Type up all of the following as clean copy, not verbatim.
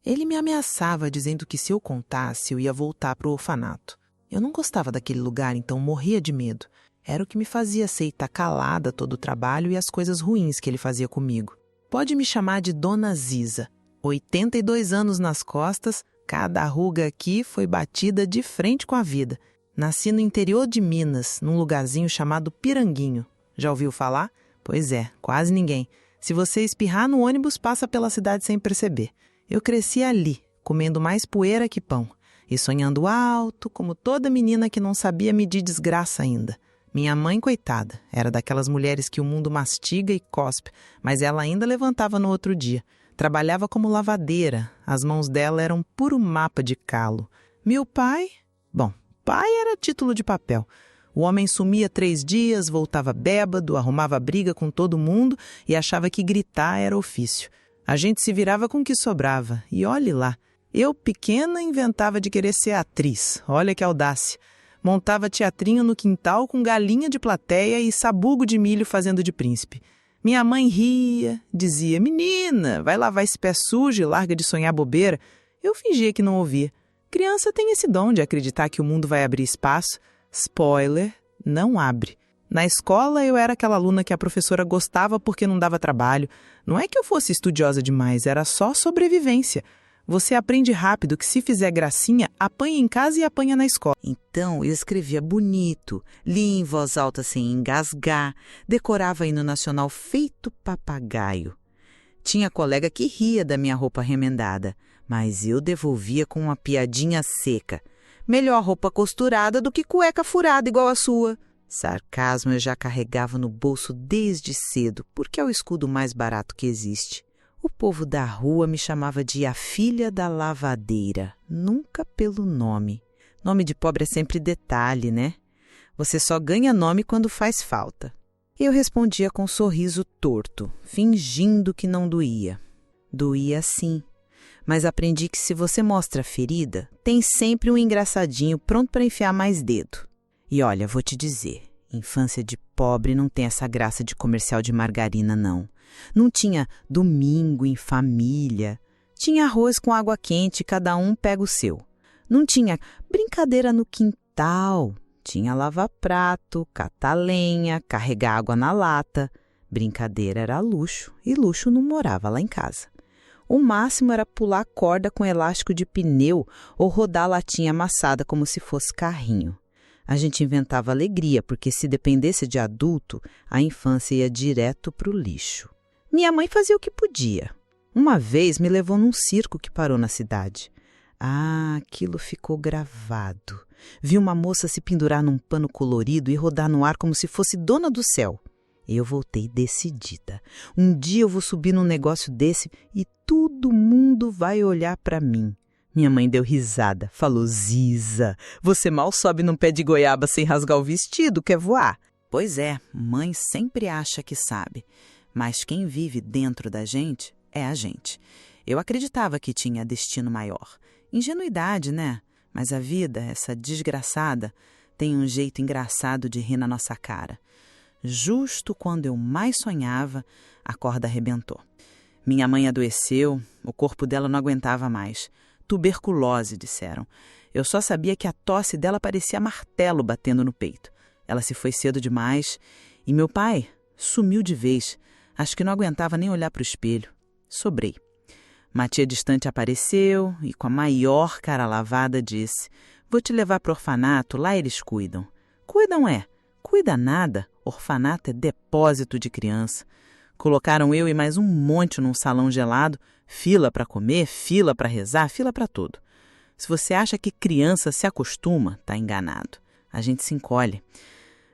Ele me ameaçava dizendo que se eu contasse, eu ia voltar para o orfanato. Eu não gostava daquele lugar, então morria de medo. Era o que me fazia aceitar calada todo o trabalho e as coisas ruins que ele fazia comigo. Pode me chamar de Dona Ziza. 82 anos nas costas, cada ruga aqui foi batida de frente com a vida. Nasci no interior de Minas, num lugarzinho chamado Piranguinho. Já ouviu falar? Pois é, quase ninguém. Se você espirrar no ônibus, passa pela cidade sem perceber. Eu cresci ali, comendo mais poeira que pão. E sonhando alto, como toda menina que não sabia medir desgraça ainda. Minha mãe, coitada, era daquelas mulheres que o mundo mastiga e cospe, mas ela ainda levantava no outro dia. Trabalhava como lavadeira, as mãos dela eram puro mapa de calo. Meu pai? Bom, pai era título de papel. O homem sumia 3 dias, voltava bêbado, arrumava briga com todo mundo e achava que gritar era ofício. A gente se virava com o que sobrava, e olhe lá. Eu, pequena, inventava de querer ser atriz. Olha que audácia. Montava teatrinho no quintal com galinha de plateia e sabugo de milho fazendo de príncipe. Minha mãe ria, dizia, menina, vai lavar esse pé sujo e larga de sonhar bobeira. Eu fingia que não ouvia. Criança tem esse dom de acreditar que o mundo vai abrir espaço. Spoiler, não abre. Na escola eu era aquela aluna que a professora gostava porque não dava trabalho. Não é que eu fosse estudiosa demais, era só sobrevivência. Você aprende rápido que se fizer gracinha, apanha em casa e apanha na escola. Então, eu escrevia bonito, lia em voz alta sem engasgar, decorava hino nacional feito papagaio. Tinha colega que ria da minha roupa remendada, mas eu devolvia com uma piadinha seca. Melhor roupa costurada do que cueca furada igual a sua. Sarcasmo eu já carregava no bolso desde cedo, porque é o escudo mais barato que existe. O povo da rua me chamava de a filha da lavadeira, nunca pelo nome. Nome de pobre é sempre detalhe, né? Você só ganha nome quando faz falta. Eu respondia com um sorriso torto, fingindo que não doía. Doía sim, mas aprendi que se você mostra a ferida, tem sempre um engraçadinho pronto para enfiar mais dedo. E olha, vou te dizer, infância de pobre não tem essa graça de comercial de margarina, não. Não tinha domingo em família. Tinha arroz com água quente, cada um pega o seu. Não tinha brincadeira no quintal. Tinha lavar prato, catar lenha, carregar água na lata. Brincadeira era luxo, e luxo não morava lá em casa. O máximo era pular corda com elástico de pneu ou rodar latinha amassada como se fosse carrinho. A gente inventava alegria, porque se dependesse de adulto, a infância ia direto para o lixo. Minha mãe fazia o que podia. Uma vez me levou num circo que parou na cidade. Ah, aquilo ficou gravado. Vi uma moça se pendurar num pano colorido e rodar no ar como se fosse dona do céu. Eu voltei decidida. Um dia eu vou subir num negócio desse e todo mundo vai olhar para mim. Minha mãe deu risada, falou, Ziza, você mal sobe num pé de goiaba sem rasgar o vestido, quer voar? Pois é, mãe sempre acha que sabe, mas quem vive dentro da gente é a gente. Eu acreditava que tinha destino maior. Ingenuidade, né? Mas a vida, essa desgraçada, tem um jeito engraçado de rir na nossa cara. Justo quando eu mais sonhava, a corda arrebentou. Minha mãe adoeceu, o corpo dela não aguentava mais. Tuberculose, disseram. Eu só sabia que a tosse dela parecia martelo batendo no peito. Ela se foi cedo demais e meu pai sumiu de vez. Acho que não aguentava nem olhar para o espelho. Sobrei. Uma tia distante apareceu e com a maior cara lavada disse, vou te levar para o orfanato, lá eles cuidam. Cuidam é? Cuida nada. Orfanato é depósito de criança. Colocaram eu e mais um monte num salão gelado, fila para comer, fila para rezar, fila para tudo. Se você acha que criança se acostuma, tá enganado. A gente se encolhe.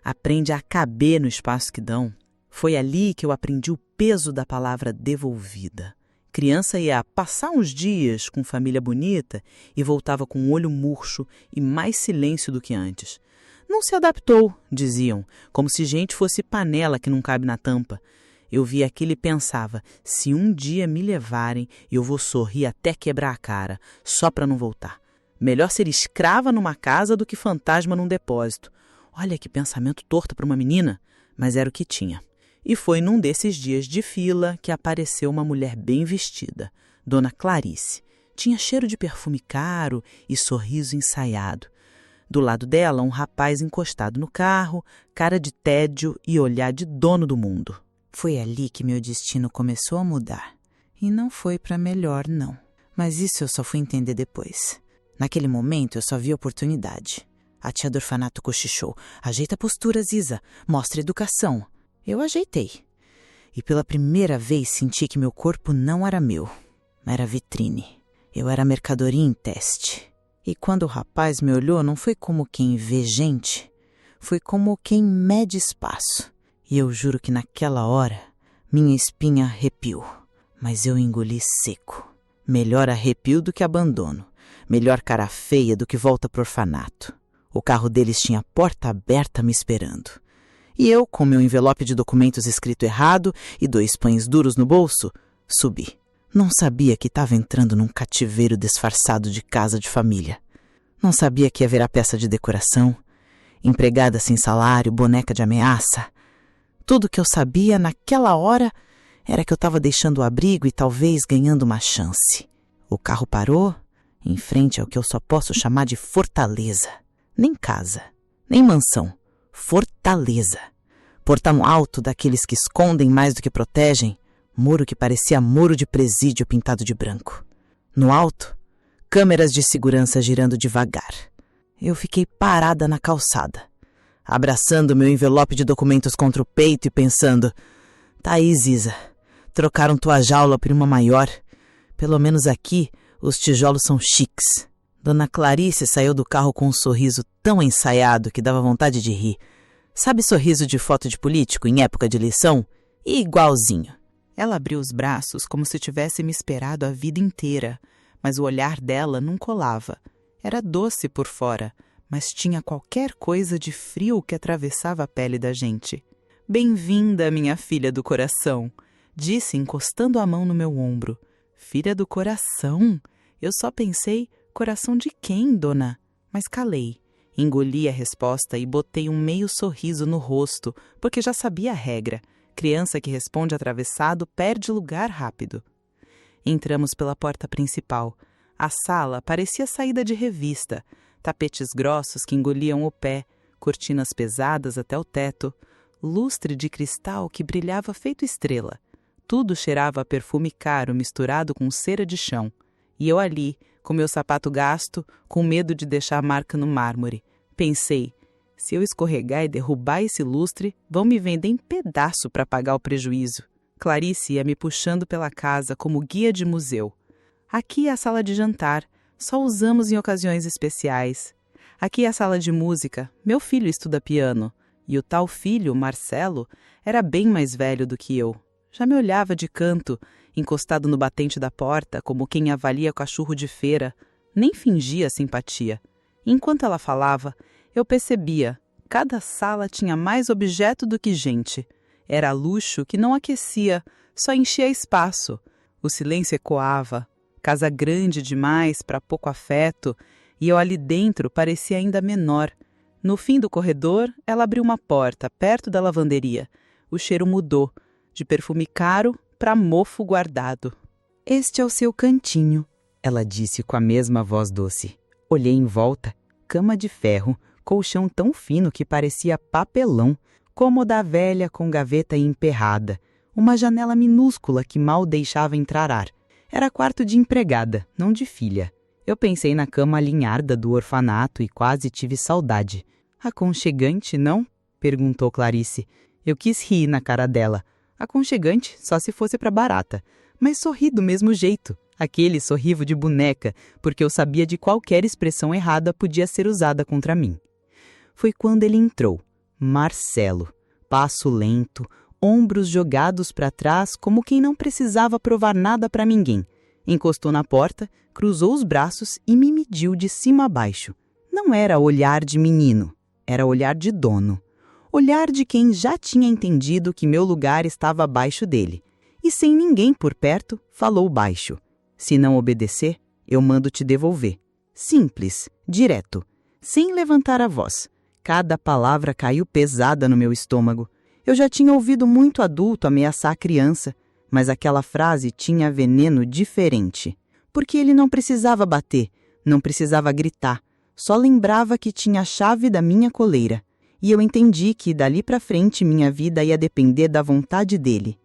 Aprende a caber no espaço que dão. Foi ali que eu aprendi o peso da palavra devolvida. Criança ia passar uns dias com família bonita e voltava com o olho murcho e mais silêncio do que antes. Não se adaptou, diziam, como se gente fosse panela que não cabe na tampa. Eu via aquilo e pensava, se um dia me levarem, eu vou sorrir até quebrar a cara, só para não voltar. Melhor ser escrava numa casa do que fantasma num depósito. Olha que pensamento torto para uma menina, mas era o que tinha. E foi num desses dias de fila que apareceu uma mulher bem vestida, Dona Clarice. Tinha cheiro de perfume caro e sorriso ensaiado. Do lado dela, um rapaz encostado no carro, cara de tédio e olhar de dono do mundo. Foi ali que meu destino começou a mudar. E não foi para melhor, não. Mas isso eu só fui entender depois. Naquele momento, eu só vi oportunidade. A tia do orfanato cochichou. Ajeita a postura, Ziza. Mostra educação. Eu ajeitei. E pela primeira vez senti que meu corpo não era meu. Era vitrine. Eu era mercadoria em teste. E quando o rapaz me olhou, não foi como quem vê gente, foi como quem mede espaço. E eu juro que naquela hora, minha espinha arrepiou. Mas eu engoli seco. Melhor arrepio do que abandono. Melhor cara feia do que volta pro orfanato. O carro deles tinha a porta aberta me esperando. E eu, com meu envelope de documentos escrito errado e 2 pães duros no bolso, subi. Não sabia que estava entrando num cativeiro disfarçado de casa de família. Não sabia que ia haver a peça de decoração, empregada sem salário, boneca de ameaça. Tudo que eu sabia naquela hora era que eu estava deixando o abrigo e talvez ganhando uma chance. O carro parou, em frente ao que eu só posso chamar de fortaleza. Nem casa, nem mansão. Fortaleza. Portão alto daqueles que escondem mais do que protegem. Muro que parecia muro de presídio pintado de branco. No alto, câmeras de segurança girando devagar. Eu fiquei parada na calçada, abraçando meu envelope de documentos contra o peito e pensando: tá aí, Ziza, trocaram tua jaula por uma maior. Pelo menos aqui, os tijolos são chiques. Dona Clarice saiu do carro com um sorriso tão ensaiado que dava vontade de rir. Sabe sorriso de foto de político em época de eleição? Igualzinho. Ela abriu os braços como se tivesse me esperado a vida inteira, mas o olhar dela não colava. Era doce por fora, mas tinha qualquer coisa de frio que atravessava a pele da gente. Bem-vinda, minha filha do coração, disse encostando a mão no meu ombro. Filha do coração? Eu só pensei, coração de quem, dona? Mas calei. Engoli a resposta e botei um meio sorriso no rosto, porque já sabia a regra. Criança que responde atravessado perde lugar rápido. Entramos pela porta principal. A sala parecia saída de revista. Tapetes grossos que engoliam o pé, cortinas pesadas até o teto, lustre de cristal que brilhava feito estrela. Tudo cheirava a perfume caro misturado com cera de chão. E eu ali, com meu sapato gasto, com medo de deixar marca no mármore. Pensei, se eu escorregar e derrubar esse lustre, vão me vender em pedaço para pagar o prejuízo. Clarice ia me puxando pela casa como guia de museu. Aqui é a sala de jantar, só usamos em ocasiões especiais. Aqui é a sala de música, meu filho estuda piano. E o tal filho, Marcelo, era bem mais velho do que eu. Já me olhava de canto, encostado no batente da porta, como quem avalia cachorro de feira. Nem fingia simpatia. Enquanto ela falava, eu percebia, cada sala tinha mais objeto do que gente. Era luxo que não aquecia, só enchia espaço. O silêncio ecoava, casa grande demais para pouco afeto, e eu ali dentro parecia ainda menor. No fim do corredor, ela abriu uma porta, perto da lavanderia. O cheiro mudou, de perfume caro para mofo guardado. Este é o seu cantinho, ela disse com a mesma voz doce. Olhei em volta, cama de ferro, colchão tão fino que parecia papelão, cômoda velha com gaveta emperrada, uma janela minúscula que mal deixava entrar ar. Era quarto de empregada, não de filha. Eu pensei na cama alinharda do orfanato e quase tive saudade. Aconchegante, não? Perguntou Clarice. Eu quis rir na cara dela. Aconchegante só se fosse para barata, mas sorri do mesmo jeito. Aquele sorriso de boneca, porque eu sabia de qualquer expressão errada podia ser usada contra mim. Foi quando ele entrou, Marcelo, passo lento, ombros jogados para trás como quem não precisava provar nada para ninguém. Encostou na porta, cruzou os braços e me mediu de cima a baixo. Não era olhar de menino, era olhar de dono. Olhar de quem já tinha entendido que meu lugar estava abaixo dele. E sem ninguém por perto, falou baixo. Se não obedecer, eu mando te devolver. Simples, direto, sem levantar a voz. Cada palavra caiu pesada no meu estômago. Eu já tinha ouvido muito adulto ameaçar a criança, mas aquela frase tinha veneno diferente. porque ele não precisava bater, não precisava gritar, só lembrava que tinha a chave da minha coleira. E eu entendi que, dali para frente, minha vida ia depender da vontade dele.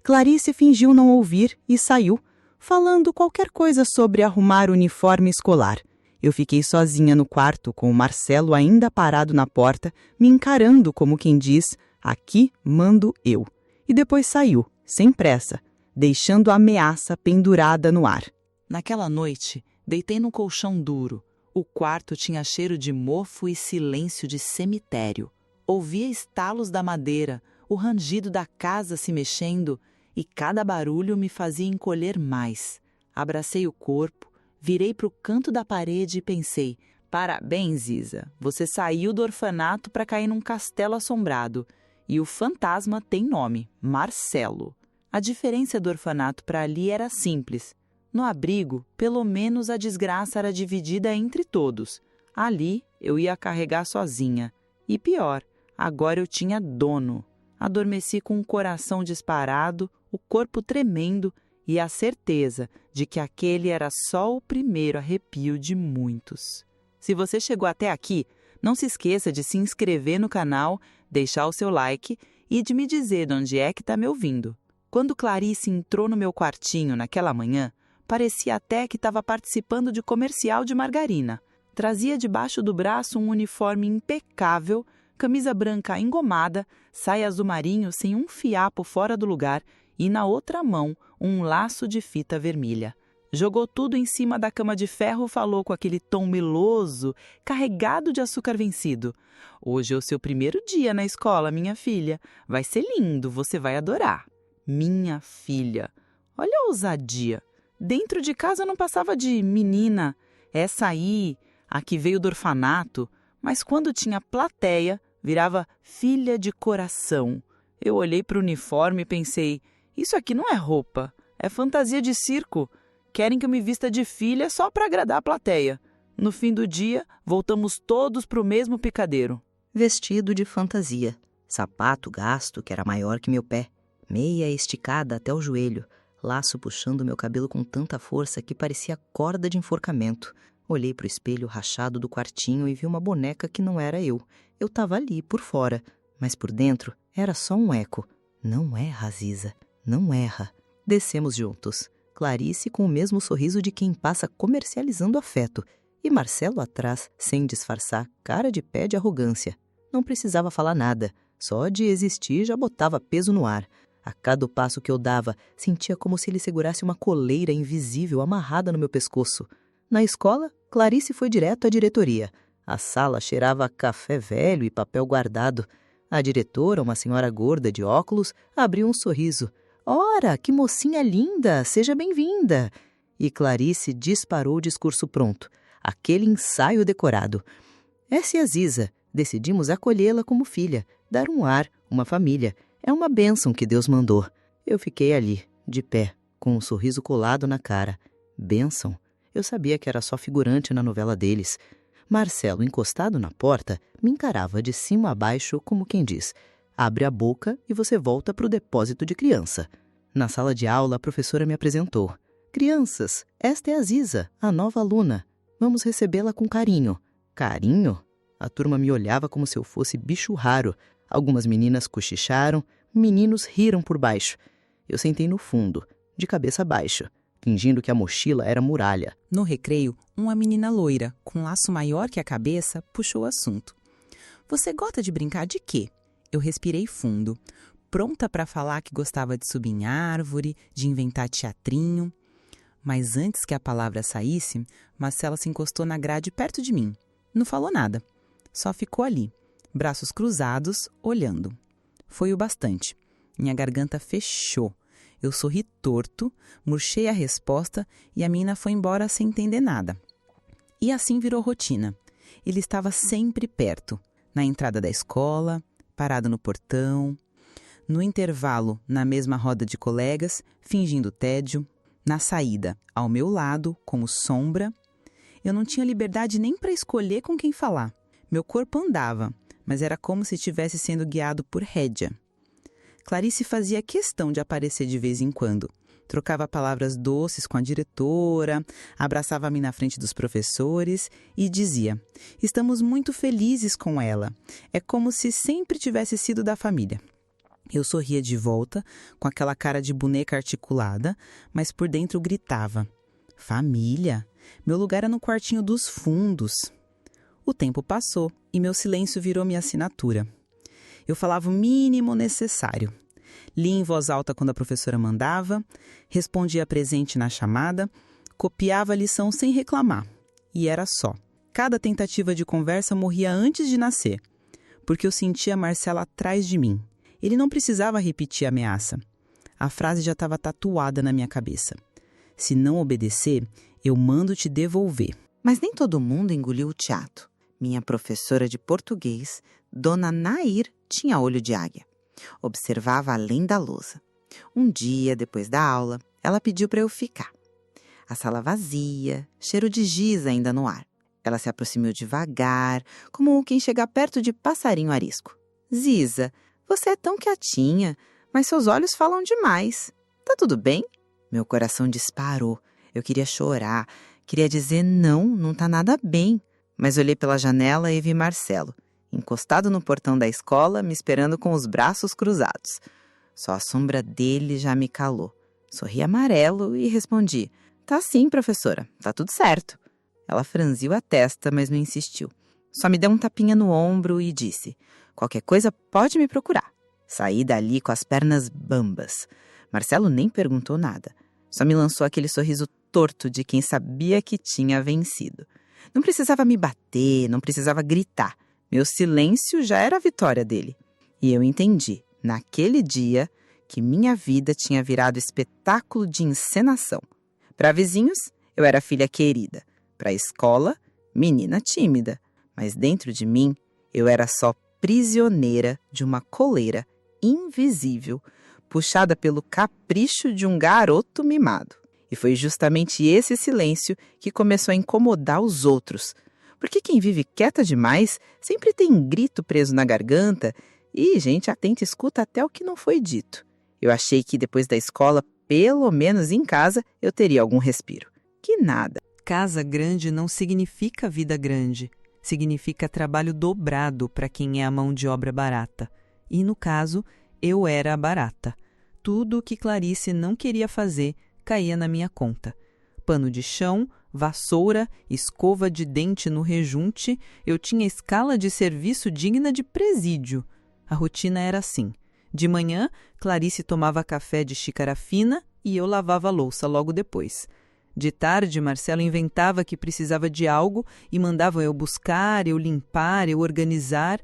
Clarice fingiu não ouvir e saiu, falando qualquer coisa sobre arrumar o uniforme escolar. Eu fiquei sozinha no quarto, com o Marcelo ainda parado na porta, me encarando como quem diz, aqui mando eu. E depois saiu, sem pressa, deixando a ameaça pendurada no ar. Naquela noite, deitei num colchão duro. O quarto tinha cheiro de mofo e silêncio de cemitério. Ouvia estalos da madeira, o rangido da casa se mexendo, e cada barulho me fazia encolher mais. Abracei o corpo, virei para o canto da parede e pensei: parabéns, Isa, você saiu do orfanato para cair num castelo assombrado. E o fantasma tem nome, Marcelo. A diferença do orfanato para ali era simples. No abrigo, pelo menos a desgraça era dividida entre todos. Ali, eu ia carregar sozinha. E pior, agora eu tinha dono. Adormeci com o coração disparado, o corpo tremendo e a certeza de que aquele era só o primeiro arrepio de muitos. Se você chegou até aqui, não se esqueça de se inscrever no canal, deixar o seu like e de me dizer de onde é que está me ouvindo. Quando Clarice entrou no meu quartinho naquela manhã, parecia até que estava participando de comercial de margarina. Trazia debaixo do braço um uniforme impecável, camisa branca engomada, saia azul marinho sem um fiapo fora do lugar e na outra mão um laço de fita vermelha. Jogou tudo em cima da cama de ferro, falou com aquele tom meloso, carregado de açúcar vencido. Hoje é o seu primeiro dia na escola, minha filha. Vai ser lindo, você vai adorar. Minha filha. Olha a ousadia. Dentro de casa não passava de menina. Essa aí, a que veio do orfanato. Mas quando tinha plateia, virava filha de coração. Eu olhei para o uniforme e pensei, isso aqui não é roupa, é fantasia de circo. Querem que eu me vista de filha só para agradar a plateia. No fim do dia, voltamos todos para o mesmo picadeiro. Vestido de fantasia, sapato gasto que era maior que meu pé, meia esticada até o joelho, laço puxando meu cabelo com tanta força que parecia corda de enforcamento. Olhei para o espelho rachado do quartinho e vi uma boneca que não era eu. Eu estava ali, por fora, mas por dentro era só um eco. Não erra, Aziza, não erra. Descemos juntos. Clarice com o mesmo sorriso de quem passa comercializando afeto. E Marcelo atrás, sem disfarçar, cara de pé de arrogância. Não precisava falar nada. Só de existir já botava peso no ar. A cada passo que eu dava, sentia como se ele segurasse uma coleira invisível amarrada no meu pescoço. Na escola, Clarice foi direto à diretoria. A sala cheirava a café velho e papel guardado. A diretora, uma senhora gorda de óculos, abriu um sorriso. «Ora, que mocinha linda! Seja bem-vinda!» E Clarice disparou o discurso pronto. Aquele ensaio decorado. Essa é a Aziza. Decidimos acolhê-la como filha, dar um ar, uma família. É uma bênção que Deus mandou. Eu fiquei ali, de pé, com um sorriso colado na cara. Bênção? Eu sabia que era só figurante na novela deles. Marcelo, encostado na porta, me encarava de cima a baixo, como quem diz: abre a boca e você volta para o depósito de criança. Na sala de aula, a professora me apresentou. Crianças, esta é a Aziza, a nova aluna. Vamos recebê-la com carinho. Carinho? A turma me olhava como se eu fosse bicho raro. Algumas meninas cochicharam, meninos riram por baixo. Eu sentei no fundo, de cabeça baixa, fingindo que a mochila era muralha. No recreio, uma menina loira, com um laço maior que a cabeça, puxou o assunto. Você gosta de brincar de quê? Eu respirei fundo, pronta para falar que gostava de subir em árvore, de inventar teatrinho. Mas antes que a palavra saísse, Marcela se encostou na grade perto de mim. Não falou nada, só ficou ali, braços cruzados, olhando. Foi o bastante. Minha garganta fechou. Eu sorri torto, murchei a resposta e a menina foi embora sem entender nada. E assim virou rotina. Ele estava sempre perto, na entrada da escola, parado no portão, no intervalo, na mesma roda de colegas, fingindo tédio, na saída, ao meu lado, como sombra. Eu não tinha liberdade nem para escolher com quem falar. Meu corpo andava, mas era como se estivesse sendo guiado por rédea. Clarice fazia questão de aparecer de vez em quando. Trocava palavras doces com a diretora, abraçava-me na frente dos professores e dizia: estamos muito felizes com ela. É como se sempre tivesse sido da família. Eu sorria de volta, com aquela cara de boneca articulada, mas por dentro gritava: família? Meu lugar era no quartinho dos fundos. O tempo passou e meu silêncio virou minha assinatura. Eu falava o mínimo necessário. Lia em voz alta quando a professora mandava, respondia presente na chamada, copiava a lição sem reclamar. E era só. Cada tentativa de conversa morria antes de nascer, porque eu sentia Marcelo atrás de mim. Ele não precisava repetir a ameaça. A frase já estava tatuada na minha cabeça. Se não obedecer, eu mando te devolver. Mas nem todo mundo engoliu o teatro. Minha professora de português, Dona Nair, tinha olho de águia. Observava além da lousa. Um dia, depois da aula, ela pediu para eu ficar. A sala vazia, cheiro de giz ainda no ar. Ela se aproximou devagar, como quem chega perto de passarinho arisco. Ziza, você é tão quietinha, mas seus olhos falam demais. Tá tudo bem? Meu coração disparou. Eu queria chorar, queria dizer não tá nada bem. Mas olhei pela janela e vi Marcelo, encostado no portão da escola, me esperando com os braços cruzados. Só a sombra dele já me calou. Sorri amarelo e respondi: tá sim, professora, tá tudo certo. Ela franziu a testa, mas não insistiu. Só me deu um tapinha no ombro e disse: qualquer coisa pode me procurar. Saí dali com as pernas bambas. Marcelo nem perguntou nada. Só me lançou aquele sorriso torto de quem sabia que tinha vencido. Não precisava me bater, não precisava gritar. Meu silêncio já era a vitória dele. E eu entendi, naquele dia, que minha vida tinha virado espetáculo de encenação. Para vizinhos, eu era filha querida. Para a escola, menina tímida. Mas dentro de mim, eu era só prisioneira de uma coleira invisível, puxada pelo capricho de um garoto mimado. E foi justamente esse silêncio que começou a incomodar os outros. Porque quem vive quieta demais sempre tem grito preso na garganta e gente atenta escuta até o que não foi dito. Eu achei que depois da escola, pelo menos em casa, eu teria algum respiro. Que nada. Casa grande não significa vida grande. Significa trabalho dobrado para quem é a mão de obra barata. E, no caso, eu era a barata. Tudo o que Clarice não queria fazer caía na minha conta. Pano de chão, vassoura, escova de dente no rejunte, eu tinha escala de serviço digna de presídio. A rotina era assim. De manhã, Clarice tomava café de xícara fina e eu lavava a louça logo depois. De tarde, Marcelo inventava que precisava de algo e mandava eu buscar, eu limpar, eu organizar.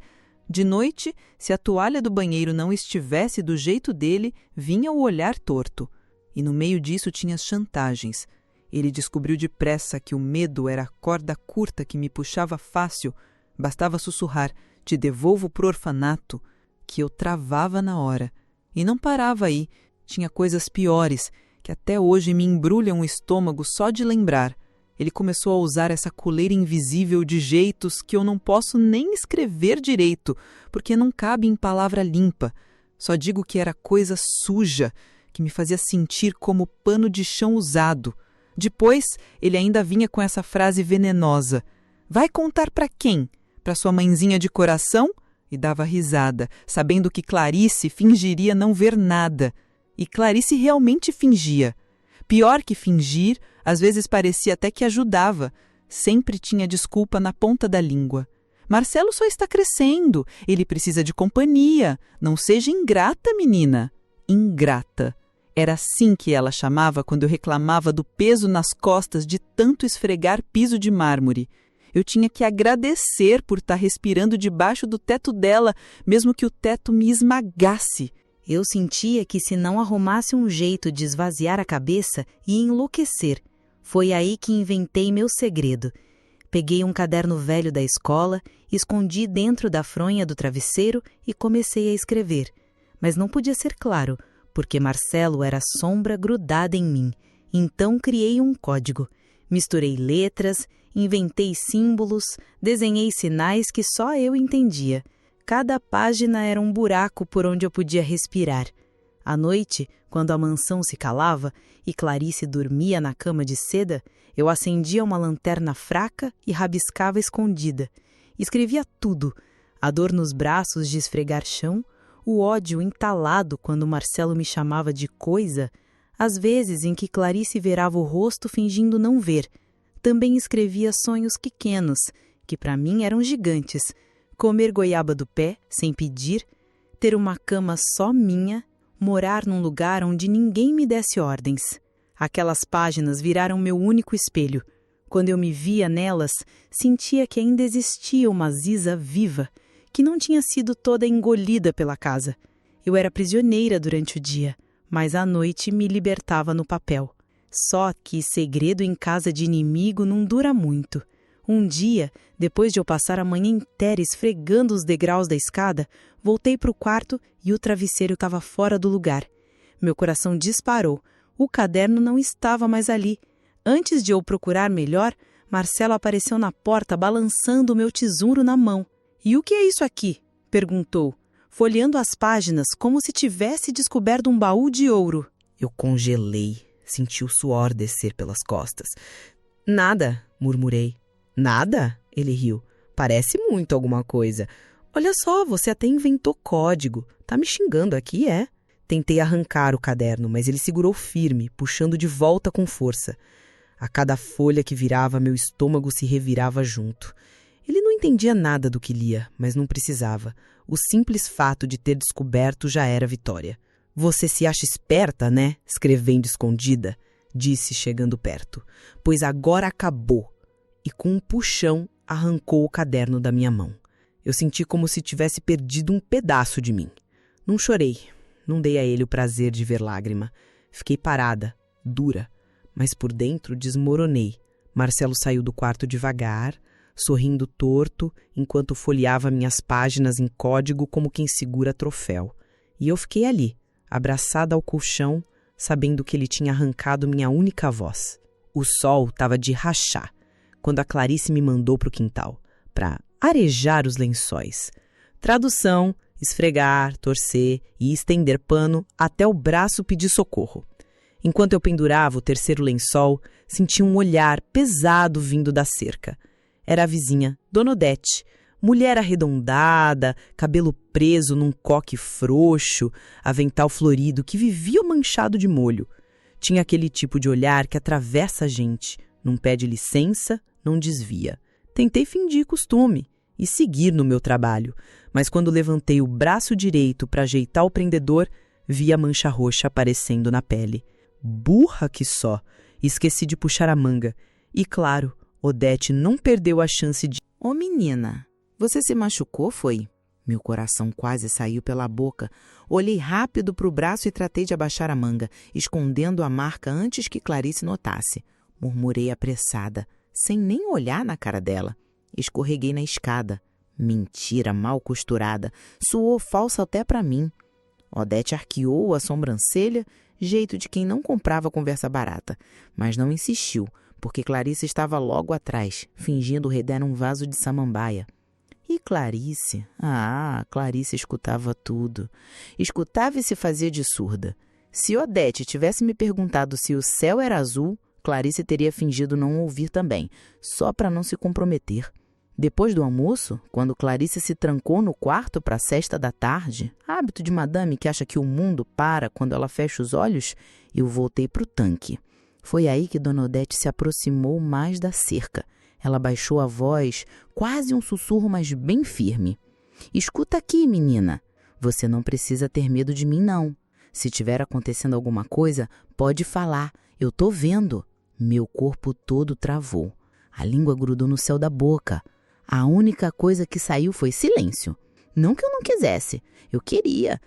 De noite, se a toalha do banheiro não estivesse do jeito dele, vinha o olhar torto. E no meio disso tinha as chantagens. Ele descobriu depressa que o medo era a corda curta que me puxava fácil. Bastava sussurrar: te devolvo pro orfanato, que eu travava na hora. E não parava aí. Tinha coisas piores, que até hoje me embrulham o estômago só de lembrar. Ele começou a usar essa coleira invisível de jeitos que eu não posso nem escrever direito, porque não cabe em palavra limpa. Só digo que era coisa suja, que me fazia sentir como pano de chão usado. Depois, ele ainda vinha com essa frase venenosa: vai contar para quem? Para sua mãezinha de coração? E dava risada, sabendo que Clarice fingiria não ver nada. E Clarice realmente fingia. Pior que fingir, às vezes parecia até que ajudava. Sempre tinha desculpa na ponta da língua. Marcelo só está crescendo, ele precisa de companhia. Não seja ingrata, menina. Ingrata. Era assim que ela chamava quando eu reclamava do peso nas costas de tanto esfregar piso de mármore. Eu tinha que agradecer por estar respirando debaixo do teto dela, mesmo que o teto me esmagasse. Eu sentia que se não arrumasse um jeito de esvaziar a cabeça, ia enlouquecer. Foi aí que inventei meu segredo. Peguei um caderno velho da escola, escondi dentro da fronha do travesseiro e comecei a escrever. Mas não podia ser claro, porque Marcelo era sombra grudada em mim. Então criei um código. Misturei letras, inventei símbolos, desenhei sinais que só eu entendia. Cada página era um buraco por onde eu podia respirar. À noite, Quando a mansão se calava e Clarice dormia na cama de seda, eu acendia uma lanterna fraca e rabiscava escondida. Escrevia tudo: a dor nos braços de esfregar chão, o ódio entalado quando Marcelo me chamava de coisa, as vezes em que Clarice virava o rosto fingindo não ver. Também escrevia sonhos pequenos, que para mim eram gigantes: comer goiaba do pé, sem pedir, ter uma cama só minha, morar num lugar onde ninguém me desse ordens. Aquelas páginas viraram meu único espelho. Quando eu me via nelas, sentia que ainda existia uma Ziza viva, que não tinha sido toda engolida pela casa. Eu era prisioneira durante o dia, mas à noite me libertava no papel. Só que segredo em casa de inimigo não dura muito. Um dia, depois de eu passar a manhã inteira esfregando os degraus da escada, voltei para o quarto e o travesseiro estava fora do lugar. Meu coração disparou. O caderno não estava mais ali. Antes de eu procurar melhor, Marcelo apareceu na porta balançando o meu tesouro na mão. "E o que é isso aqui?" perguntou, folheando as páginas como se tivesse descoberto um baú de ouro. Eu congelei, senti o suor descer pelas costas. "Nada", murmurei. "Nada?" Ele riu. "Parece muito alguma coisa. Olha só, você até inventou código. Tá me xingando aqui, é?" Tentei arrancar o caderno, mas ele segurou firme, puxando de volta com força. A cada folha que virava, meu estômago se revirava junto. Ele não entendia nada do que lia, mas não precisava. O simples fato de ter descoberto já era vitória. "Você se acha esperta, né? Escrevendo escondida", disse chegando perto. "Pois agora acabou." E com um puxão arrancou o caderno da minha mão. Eu senti como se tivesse perdido um pedaço de mim. Não chorei, não dei a ele o prazer de ver lágrima. Fiquei parada, dura, mas por dentro desmoronei. Marcelo saiu do quarto devagar, sorrindo torto, enquanto folheava minhas páginas em código como quem segura troféu. E eu fiquei ali, abraçada ao colchão, sabendo que ele tinha arrancado minha única voz. O sol estava de rachar, quando a Clarice me mandou para o quintal, para arejar os lençóis. Tradução: esfregar, torcer e estender pano até o braço pedir socorro. Enquanto eu pendurava o terceiro lençol, senti um olhar pesado vindo da cerca. Era a vizinha, Dona Odete, mulher arredondada, cabelo preso num coque frouxo, avental florido que vivia manchado de molho. Tinha aquele tipo de olhar que atravessa a gente, não pede licença, não desvia. Tentei fingir costume e seguir no meu trabalho, mas quando levantei o braço direito para ajeitar o prendedor, vi a mancha roxa aparecendo na pele. Burra que só! Esqueci de puxar a manga. E claro, Odete não perdeu a chance de... "Ô menina, você se machucou, foi?" Meu coração quase saiu pela boca. Olhei rápido para o braço e tratei de abaixar a manga, escondendo a marca antes que Clarice notasse. Murmurei apressada, sem nem olhar na cara dela. Escorreguei na escada. Mentira mal costurada. Soou falsa até para mim. Odete arqueou a sobrancelha, jeito de quem não comprava conversa barata, mas não insistiu, porque Clarice estava logo atrás, fingindo redar um vaso de samambaia. E Clarice? Clarice escutava tudo. Escutava e se fazia de surda. Se Odete tivesse me perguntado se o céu era azul, Clarice teria fingido não ouvir também, só para não se comprometer. Depois do almoço, quando Clarice se trancou no quarto para a sesta da tarde, hábito de madame que acha que o mundo para quando ela fecha os olhos, eu voltei para o tanque. Foi aí que Dona Odete se aproximou mais da cerca. Ela baixou a voz, quase um sussurro, mas bem firme. "Escuta aqui, menina. Você não precisa ter medo de mim, não. Se tiver acontecendo alguma coisa, pode falar. Eu tô vendo." Meu corpo todo travou. A língua grudou no céu da boca. A única coisa que saiu foi silêncio. Não que eu não quisesse. Eu queria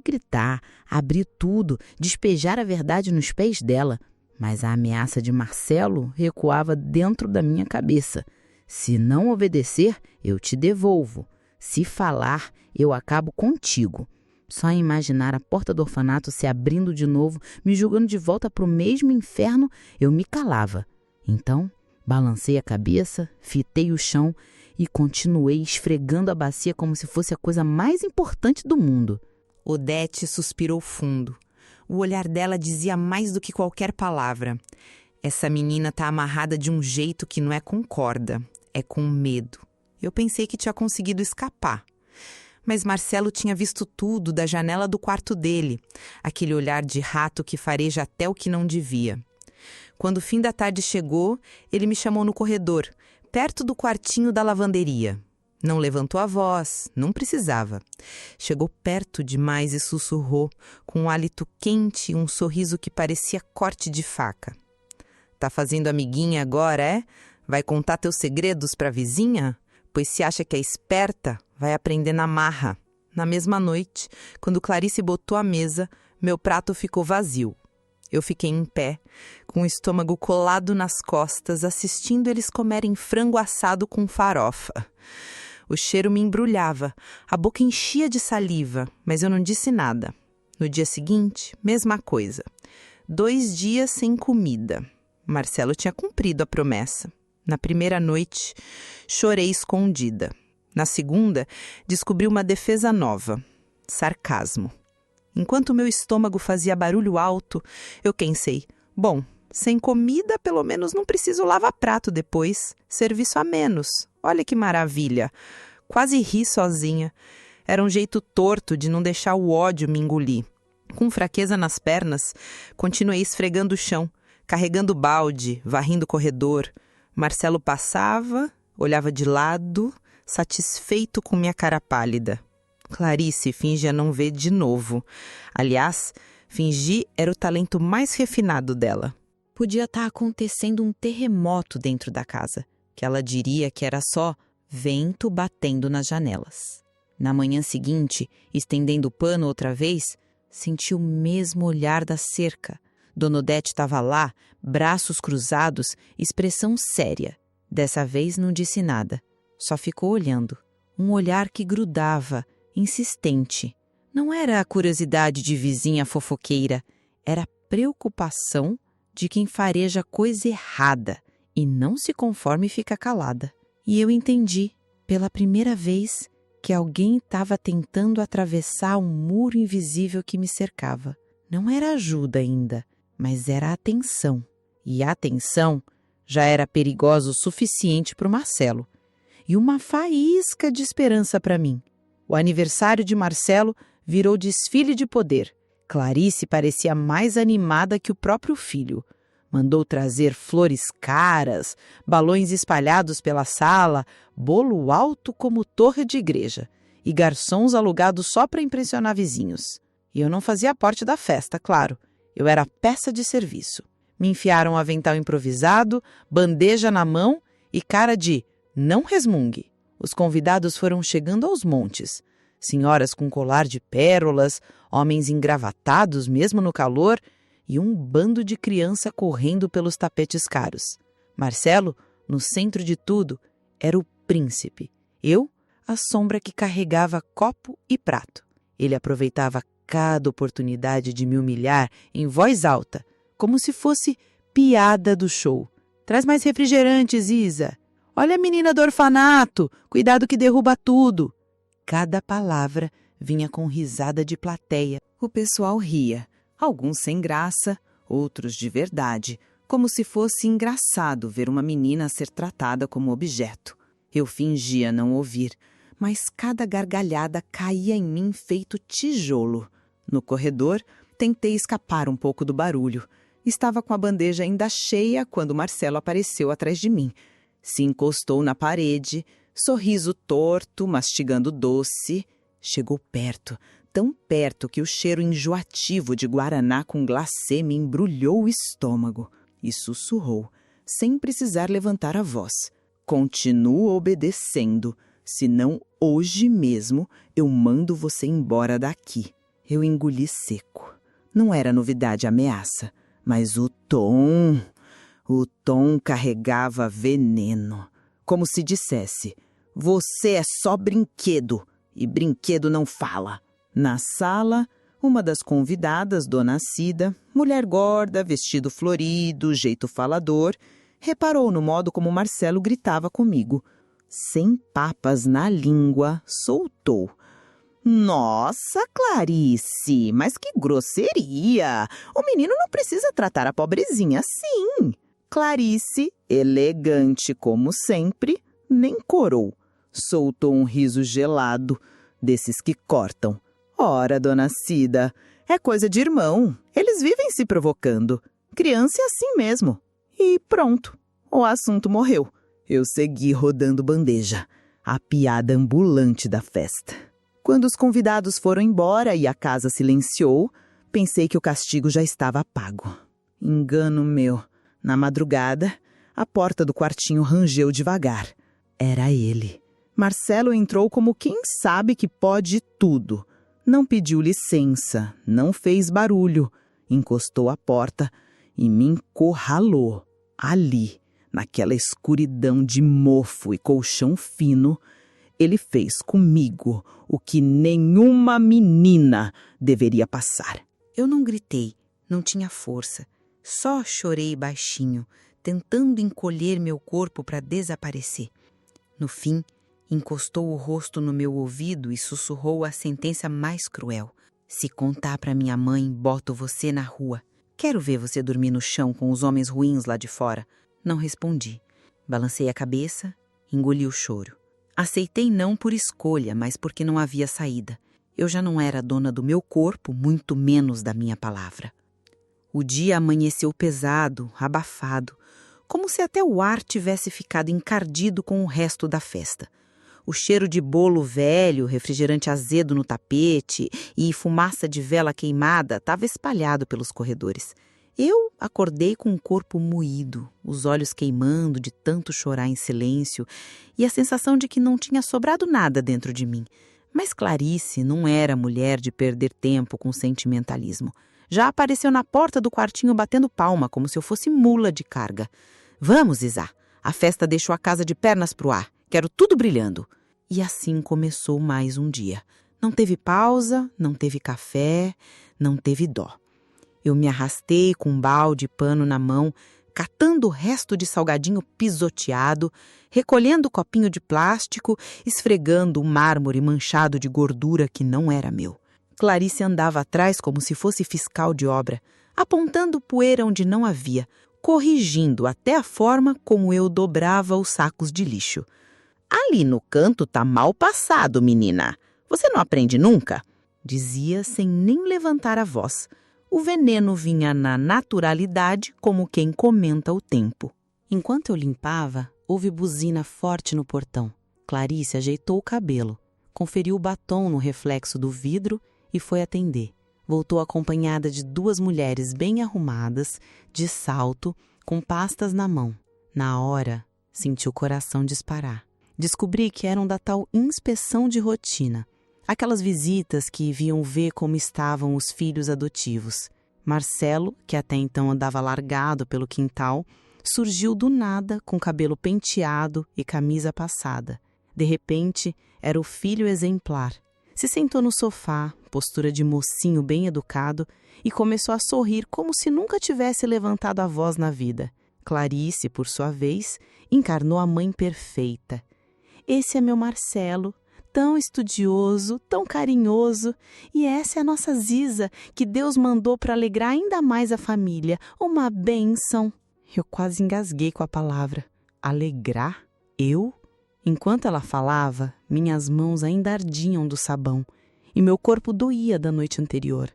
gritar, abrir tudo, despejar a verdade nos pés dela. Mas a ameaça de Marcelo recuava dentro da minha cabeça. Se não obedecer, eu te devolvo. Se falar, eu acabo contigo. Só em imaginar a porta do orfanato se abrindo de novo, me jogando de volta para o mesmo inferno, eu me calava. Então, balancei a cabeça, fitei o chão e continuei esfregando a bacia como se fosse a coisa mais importante do mundo. Odete suspirou fundo. O olhar dela dizia mais do que qualquer palavra. Essa menina tá amarrada de um jeito que não é com corda, é com medo. Eu pensei que tinha conseguido escapar. Mas Marcelo tinha visto tudo da janela do quarto dele, aquele olhar de rato que fareja até o que não devia. Quando o fim da tarde chegou, ele me chamou no corredor, perto do quartinho da lavanderia. Não levantou a voz, não precisava. Chegou perto demais e sussurrou, com um hálito quente e um sorriso que parecia corte de faca. Tá fazendo amiguinha agora, é? Vai contar teus segredos pra vizinha? Pois se acha que é esperta, vai aprender na marra. Na mesma noite, quando Clarice botou a mesa, meu prato ficou vazio. Eu fiquei em pé, com o estômago colado nas costas, assistindo eles comerem frango assado com farofa. O cheiro me embrulhava, a boca enchia de saliva, mas eu não disse nada. No dia seguinte, mesma coisa. 2 dias sem comida. Marcelo tinha cumprido a promessa. Na primeira noite, chorei escondida. Na segunda, descobri uma defesa nova: sarcasmo. Enquanto meu estômago fazia barulho alto, eu pensei, bom, sem comida, pelo menos não preciso lavar prato depois. Serviço a menos. Olha que maravilha. Quase ri sozinha. Era um jeito torto de não deixar o ódio me engolir. Com fraqueza nas pernas, continuei esfregando o chão, carregando o balde, varrendo o corredor. Marcelo passava, olhava de lado, satisfeito com minha cara pálida. Clarice fingia não ver de novo. Aliás, fingir era o talento mais refinado dela. Podia estar acontecendo um terremoto dentro da casa, que ela diria que era só vento batendo nas janelas. Na manhã seguinte, estendendo o pano outra vez, senti o mesmo olhar da cerca. Dona Odete estava lá, braços cruzados, expressão séria. Dessa vez não disse nada, só ficou olhando. Um olhar que grudava, insistente. Não era a curiosidade de vizinha fofoqueira, era a preocupação de quem fareja coisa errada e não se conforma e fica calada. E eu entendi, pela primeira vez, que alguém estava tentando atravessar um muro invisível que me cercava. Não era ajuda ainda, mas era atenção. E a atenção já era perigosa o suficiente para o Marcelo. E uma faísca de esperança para mim. O aniversário de Marcelo virou desfile de poder. Clarice parecia mais animada que o próprio filho. Mandou trazer flores caras, balões espalhados pela sala, bolo alto como torre de igreja e garçons alugados só para impressionar vizinhos. E eu não fazia parte da festa, claro. Eu era peça de serviço. Me enfiaram um avental improvisado, bandeja na mão e cara de não resmungue. Os convidados foram chegando aos montes. Senhoras com colar de pérolas, homens engravatados mesmo no calor e um bando de criança correndo pelos tapetes caros. Marcelo, no centro de tudo, era o príncipe. Eu, a sombra que carregava copo e prato. Ele aproveitava cada oportunidade de me humilhar em voz alta, como se fosse piada do show. Traz mais refrigerantes, Isa. Olha a menina do orfanato, cuidado que derruba tudo. Cada palavra vinha com risada de plateia. O pessoal ria, alguns sem graça, outros de verdade, como se fosse engraçado ver uma menina ser tratada como objeto. Eu fingia não ouvir, mas cada gargalhada caía em mim feito tijolo. No corredor, tentei escapar um pouco do barulho. Estava com a bandeja ainda cheia quando Marcelo apareceu atrás de mim. Se encostou na parede, sorriso torto, mastigando doce. Chegou perto, tão perto que o cheiro enjoativo de guaraná com glacê me embrulhou o estômago. E sussurrou, sem precisar levantar a voz. Continuo obedecendo, senão hoje mesmo eu mando você embora daqui. Eu engoli seco. Não era novidade a ameaça, mas o tom carregava veneno. Como se dissesse, você é só brinquedo, e brinquedo não fala. Na sala, uma das convidadas, Dona Cida, mulher gorda, vestido florido, jeito falador, reparou no modo como Marcelo gritava comigo. Sem papas na língua, soltou. Nossa, Clarice, mas que grosseria! O menino não precisa tratar a pobrezinha assim. Clarice, elegante como sempre, nem corou. Soltou um riso gelado, desses que cortam. Ora, dona Cida, é coisa de irmão. Eles vivem se provocando. Criança é assim mesmo. E pronto, o assunto morreu. Eu segui rodando bandeja, a piada ambulante da festa. Quando os convidados foram embora e a casa silenciou, pensei que o castigo já estava pago. Engano meu. Na madrugada, a porta do quartinho rangeu devagar. Era ele. Marcelo entrou como quem sabe que pode tudo. Não pediu licença, não fez barulho, encostou a porta e me encurralou. Ali, naquela escuridão de mofo e colchão fino, ele fez comigo o que nenhuma menina deveria passar. Eu não gritei, não tinha força. Só chorei baixinho, tentando encolher meu corpo para desaparecer. No fim, encostou o rosto no meu ouvido e sussurrou a sentença mais cruel. Se contar para minha mãe, boto você na rua. Quero ver você dormir no chão com os homens ruins lá de fora. Não respondi. Balancei a cabeça, engoli o choro. Aceitei não por escolha, mas porque não havia saída. Eu já não era dona do meu corpo, muito menos da minha palavra. O dia amanheceu pesado, abafado, como se até o ar tivesse ficado encardido com o resto da festa. O cheiro de bolo velho, refrigerante azedo no tapete e fumaça de vela queimada estava espalhado pelos corredores. Eu acordei com o corpo moído, os olhos queimando de tanto chorar em silêncio e a sensação de que não tinha sobrado nada dentro de mim. Mas Clarice não era mulher de perder tempo com sentimentalismo. Já apareceu na porta do quartinho batendo palma, como se eu fosse mula de carga. Vamos, Isa, a festa deixou a casa de pernas pro ar. Quero tudo brilhando. E assim começou mais um dia. Não teve pausa, não teve café, não teve dó. Eu me arrastei com um balde e pano na mão, catando o resto de salgadinho pisoteado, recolhendo o copinho de plástico, esfregando o mármore manchado de gordura que não era meu. Clarice andava atrás como se fosse fiscal de obra, apontando poeira onde não havia, corrigindo até a forma como eu dobrava os sacos de lixo. Ali no canto tá mal passado, menina. Você não aprende nunca? Dizia sem nem levantar a voz. O veneno vinha na naturalidade como quem comenta o tempo. Enquanto eu limpava, houve buzina forte no portão. Clarice ajeitou o cabelo, conferiu o batom no reflexo do vidro e foi atender. Voltou acompanhada de 2 mulheres bem arrumadas, de salto, com pastas na mão. Na hora, senti o coração disparar. Descobri que eram da tal inspeção de rotina. Aquelas visitas que viam ver como estavam os filhos adotivos. Marcelo, que até então andava largado pelo quintal, surgiu do nada com cabelo penteado e camisa passada. De repente, era o filho exemplar. Se sentou no sofá, postura de mocinho bem educado, e começou a sorrir como se nunca tivesse levantado a voz na vida. Clarice, por sua vez, encarnou a mãe perfeita. Esse é meu Marcelo, tão estudioso, tão carinhoso, e essa é a nossa Ziza, que Deus mandou para alegrar ainda mais a família. Uma bênção. Eu quase engasguei com a palavra. Alegrar? Eu? Enquanto ela falava, minhas mãos ainda ardiam do sabão, e meu corpo doía da noite anterior.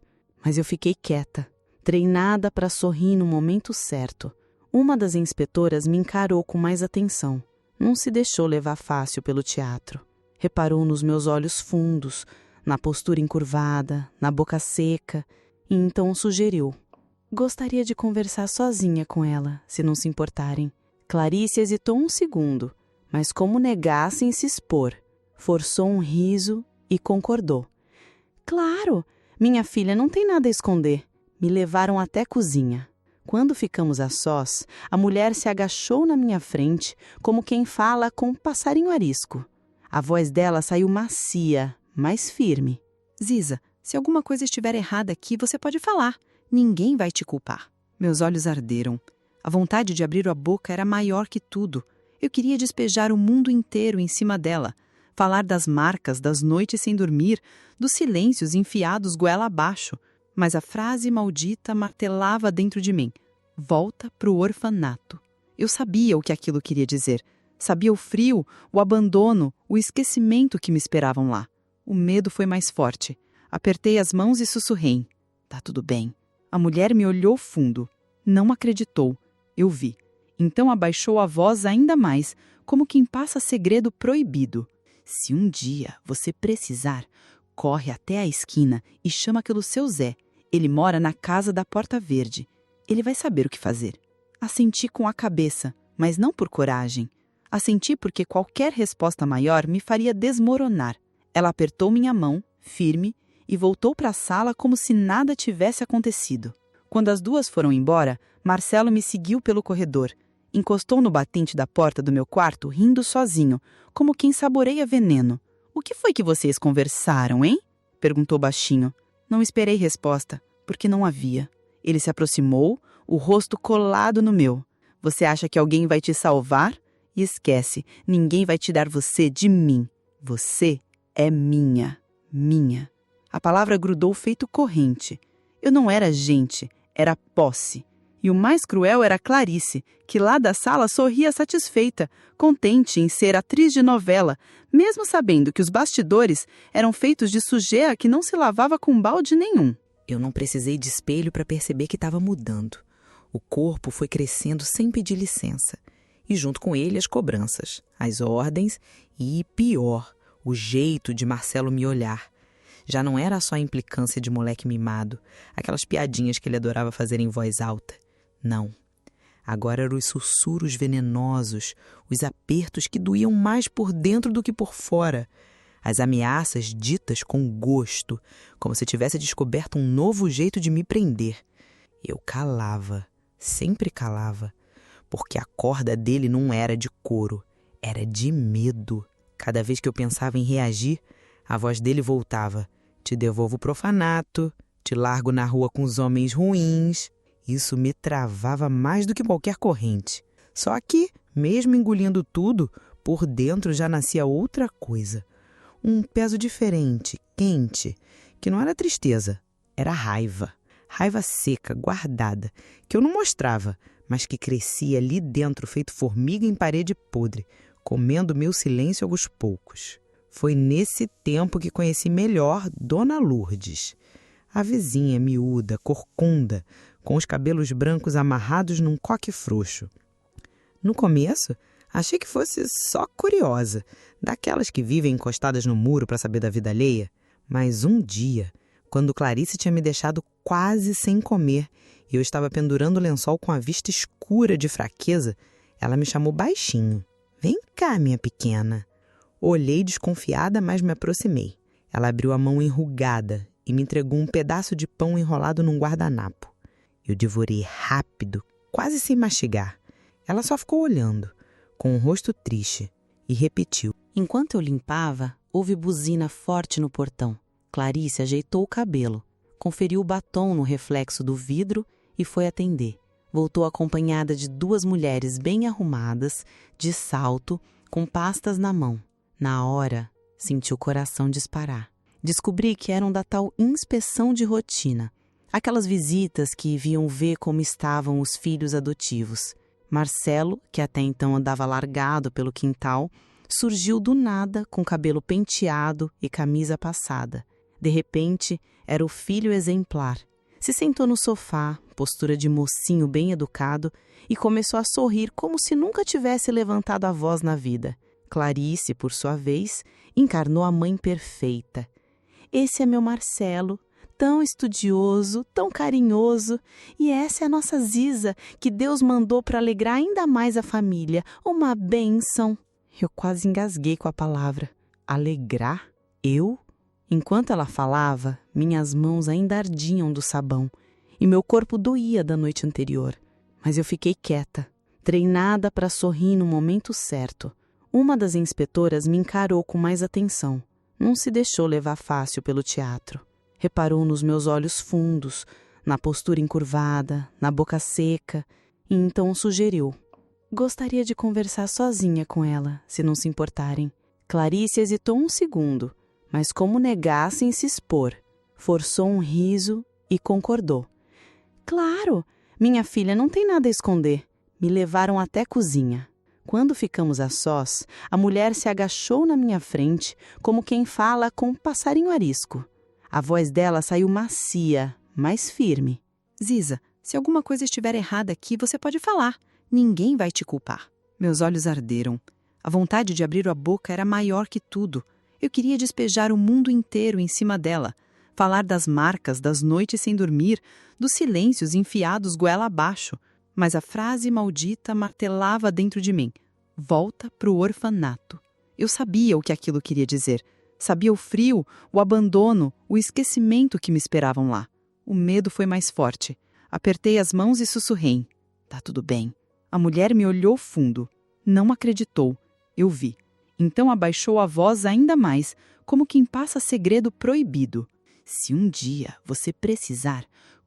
Mas eu fiquei quieta, treinada para sorrir no momento certo. Uma das inspetoras me encarou com mais atenção. Não se deixou levar fácil pelo teatro. Reparou nos meus olhos fundos, na postura encurvada, na boca seca, e então sugeriu. Gostaria de conversar sozinha com ela, se não se importarem. Clarice hesitou um segundo, mas como negassem se expor, forçou um riso e concordou. Claro, minha filha não tem nada a esconder. Me levaram até a cozinha. Quando ficamos a sós, a mulher se agachou na minha frente, como quem fala com um passarinho arisco. A voz dela saiu macia, mas firme. Ziza, se alguma coisa estiver errada aqui, você pode falar. Ninguém vai te culpar. Meus olhos arderam. A vontade de abrir a boca era maior que tudo. Eu queria despejar o mundo inteiro em cima dela. falar das marcas, das noites sem dormir, dos silêncios enfiados goela abaixo. Mas a frase maldita martelava dentro de mim. Volta pro orfanato. Eu sabia o que aquilo queria dizer. Sabia o frio, o abandono, o esquecimento que me esperavam lá. O medo foi mais forte. Apertei as mãos e sussurrei. Tá tudo bem. A mulher me olhou fundo. Não acreditou. Eu vi. Então abaixou a voz ainda mais, como quem passa segredo proibido. Se um dia você precisar, corre até a esquina e chama pelo seu Zé. Ele mora na casa da Porta Verde. Ele vai saber o que fazer. Assenti com a cabeça, mas não por coragem. Assenti porque qualquer resposta maior me faria desmoronar. Ela apertou minha mão, firme, e voltou para a sala como se nada tivesse acontecido. Quando as duas foram embora, Marcelo me seguiu pelo corredor. Encostou no batente da porta do meu quarto, rindo sozinho, como quem saboreia veneno. O que foi que vocês conversaram, hein? Perguntou baixinho. Não esperei resposta, porque não havia. Ele se aproximou, o rosto colado no meu. Você acha que alguém vai te salvar? E esquece, ninguém vai tirar você de mim. Você é minha, minha. A palavra grudou feito corrente. Eu não era gente, era posse. E o mais cruel era Clarice, que lá da sala sorria satisfeita, contente em ser atriz de novela, mesmo sabendo que os bastidores eram feitos de sujeira que não se lavava com balde nenhum. Eu não precisei de espelho para perceber que estava mudando. O corpo foi crescendo sem pedir licença. E junto com ele as cobranças, as ordens e, pior, o jeito de Marcelo me olhar. Já não era só a implicância de moleque mimado, aquelas piadinhas que ele adorava fazer em voz alta. Não. Agora eram os sussurros venenosos, os apertos que doíam mais por dentro do que por fora. As ameaças ditas com gosto, como se tivesse descoberto um novo jeito de me prender. Eu calava, sempre calava, porque a corda dele não era de couro, era de medo. Cada vez que eu pensava em reagir, a voz dele voltava. Te devolvo pro orfanato, te largo na rua com os homens ruins. Isso me travava mais do que qualquer corrente. Só que, mesmo engolindo tudo, por dentro já nascia outra coisa. Um peso diferente, quente, que não era tristeza, era raiva. Raiva seca, guardada, que eu não mostrava, mas que crescia ali dentro feito formiga em parede podre, comendo meu silêncio aos poucos. Foi nesse tempo que conheci melhor Dona Lourdes, a vizinha miúda, corcunda, com os cabelos brancos amarrados num coque frouxo. No começo, achei que fosse só curiosa, daquelas que vivem encostadas no muro para saber da vida alheia. Mas um dia, quando Clarice tinha me deixado quase sem comer e eu estava pendurando o lençol com a vista escura de fraqueza, ela me chamou baixinho. Vem cá, minha pequena. Olhei desconfiada, mas me aproximei. Ela abriu a mão enrugada e me entregou um pedaço de pão enrolado num guardanapo. Eu devorei rápido, quase sem mastigar. Ela só ficou olhando, com o rosto triste, e repetiu. Enquanto eu limpava, houve buzina forte no portão. Clarice ajeitou o cabelo, conferiu o batom no reflexo do vidro e foi atender. Voltou acompanhada de duas mulheres bem arrumadas, de salto, com pastas na mão. Na hora, senti o coração disparar. Descobri que eram da tal inspeção de rotina. Aquelas visitas que viam ver como estavam os filhos adotivos. Marcelo, que até então andava largado pelo quintal, surgiu do nada com cabelo penteado e camisa passada. De repente, era o filho exemplar. Se sentou no sofá, postura de mocinho bem educado, e começou a sorrir como se nunca tivesse levantado a voz na vida. Clarice, por sua vez, encarnou a mãe perfeita. Esse é meu Marcelo, tão estudioso, tão carinhoso, e essa é a nossa Ziza, que Deus mandou para alegrar ainda mais a família. Uma bênção. Eu quase engasguei com a palavra. Alegrar? Eu? Enquanto ela falava, minhas mãos ainda ardiam do sabão e meu corpo doía da noite anterior. Mas eu fiquei quieta, treinada para sorrir no momento certo. Uma das inspetoras me encarou com mais atenção. Não se deixou levar fácil pelo teatro. Reparou nos meus olhos fundos, na postura encurvada, na boca seca, e então sugeriu. Gostaria de conversar sozinha com ela, se não se importarem. Clarice hesitou um segundo, mas como negasse em se expor, forçou um riso e concordou. Claro, minha filha não tem nada a esconder. Me levaram até a cozinha. Quando ficamos a sós, a mulher se agachou na minha frente, como quem fala com um passarinho arisco. A voz dela saiu macia, mas firme. Ziza, se alguma coisa estiver errada aqui, você pode falar. Ninguém vai te culpar. Meus olhos arderam. A vontade de abrir a boca era maior que tudo. Eu queria despejar o mundo inteiro em cima dela. Falar das marcas, das noites sem dormir, dos silêncios enfiados goela abaixo. Mas a frase maldita martelava dentro de mim. Volta pro orfanato. Eu sabia o que aquilo queria dizer. Sabia o frio, o abandono, o esquecimento que me esperavam lá. O medo foi mais forte. Apertei as mãos e sussurrei. Tá tudo bem. A mulher me olhou fundo. Não acreditou. Eu vi. Então abaixou a voz ainda mais, como quem passa segredo proibido. Se um dia você precisar,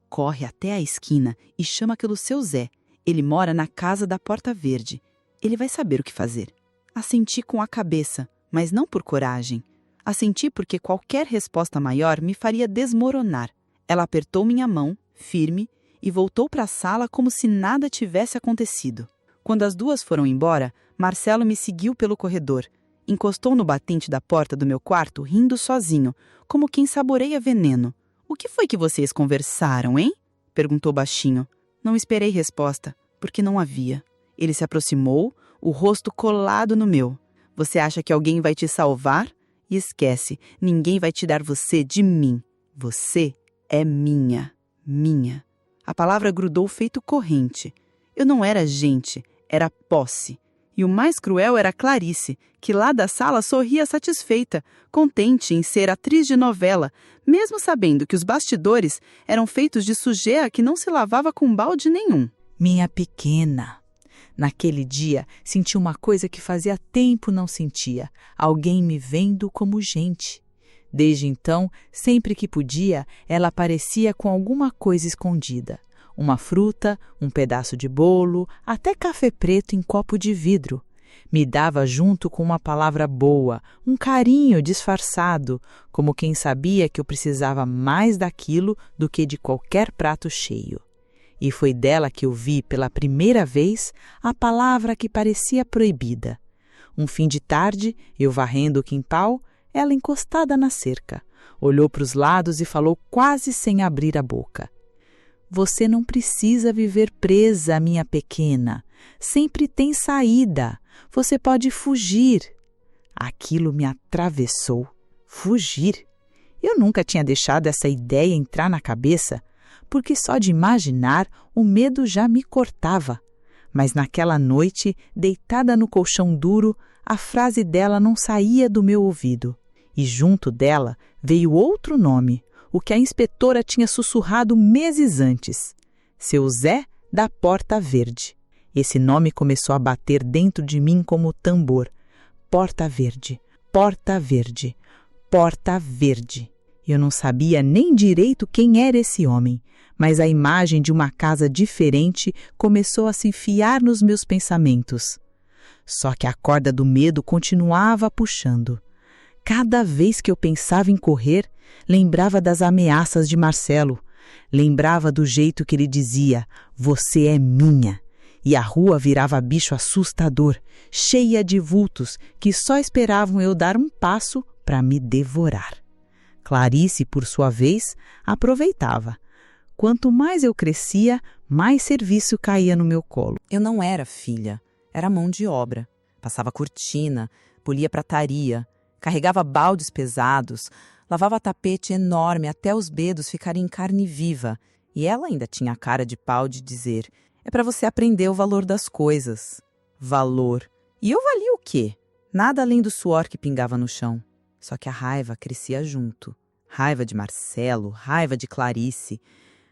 corre até a esquina e chama pelo seu Zé. Ele mora na casa da Porta Verde. Ele vai saber o que fazer. Assenti com a cabeça, mas não por coragem. Assenti porque qualquer resposta maior me faria desmoronar. Ela apertou minha mão, firme, e voltou para a sala como se nada tivesse acontecido. Quando as duas foram embora, Marcelo me seguiu pelo corredor. Encostou no batente da porta do meu quarto, rindo sozinho, como quem saboreia veneno. O que foi que vocês conversaram, hein? Perguntou baixinho. Não esperei resposta, porque não havia. Ele se aproximou, o rosto colado no meu. Você acha que alguém vai te salvar? E esquece, ninguém vai tirar você de mim. Você é minha, minha. A palavra grudou feito corrente. Eu não era gente, era posse. E o mais cruel era Clarice, que lá da sala sorria satisfeita, contente em ser atriz de novela, mesmo sabendo que os bastidores eram feitos de sujeira que não se lavava com balde nenhum. Minha pequena. Naquele dia, senti uma coisa que fazia tempo não sentia. Alguém me vendo como gente. Desde então, sempre que podia, ela aparecia com alguma coisa escondida. Uma fruta, um pedaço de bolo, até café preto em copo de vidro. Me dava junto com uma palavra boa, um carinho disfarçado, como quem sabia que eu precisava mais daquilo do que de qualquer prato cheio. E foi dela que eu vi pela primeira vez a palavra que parecia proibida. Um fim de tarde, eu varrendo o quintal, ela encostada na cerca, olhou para os lados e falou quase sem abrir a boca. Você não precisa viver presa, minha pequena. Sempre tem saída. Você pode fugir. Aquilo me atravessou. Fugir? Eu nunca tinha deixado essa ideia entrar na cabeça, porque só de imaginar o medo já me cortava. Mas naquela noite, deitada no colchão duro, a frase dela não saía do meu ouvido. E junto dela veio outro nome, o que a inspetora tinha sussurrado meses antes. Seu Zé da Porta Verde. Esse nome começou a bater dentro de mim como tambor. Porta Verde, Porta Verde, Porta Verde. Eu não sabia nem direito quem era esse homem, mas a imagem de uma casa diferente começou a se enfiar nos meus pensamentos. Só que a corda do medo continuava puxando. Cada vez que eu pensava em correr, lembrava das ameaças de Marcelo. Lembrava do jeito que ele dizia, você é minha. E a rua virava bicho assustador, cheia de vultos que só esperavam eu dar um passo para me devorar. Clarice, por sua vez, aproveitava. Quanto mais eu crescia, mais serviço caía no meu colo. Eu não era filha, era mão de obra. Passava cortina, polia prataria, carregava baldes pesados, lavava tapete enorme até os dedos ficarem em carne viva. E ela ainda tinha a cara de pau de dizer, é para você aprender o valor das coisas. Valor. E eu valia o quê? Nada além do suor que pingava no chão. Só que a raiva crescia junto. Raiva de Marcelo, raiva de Clarice,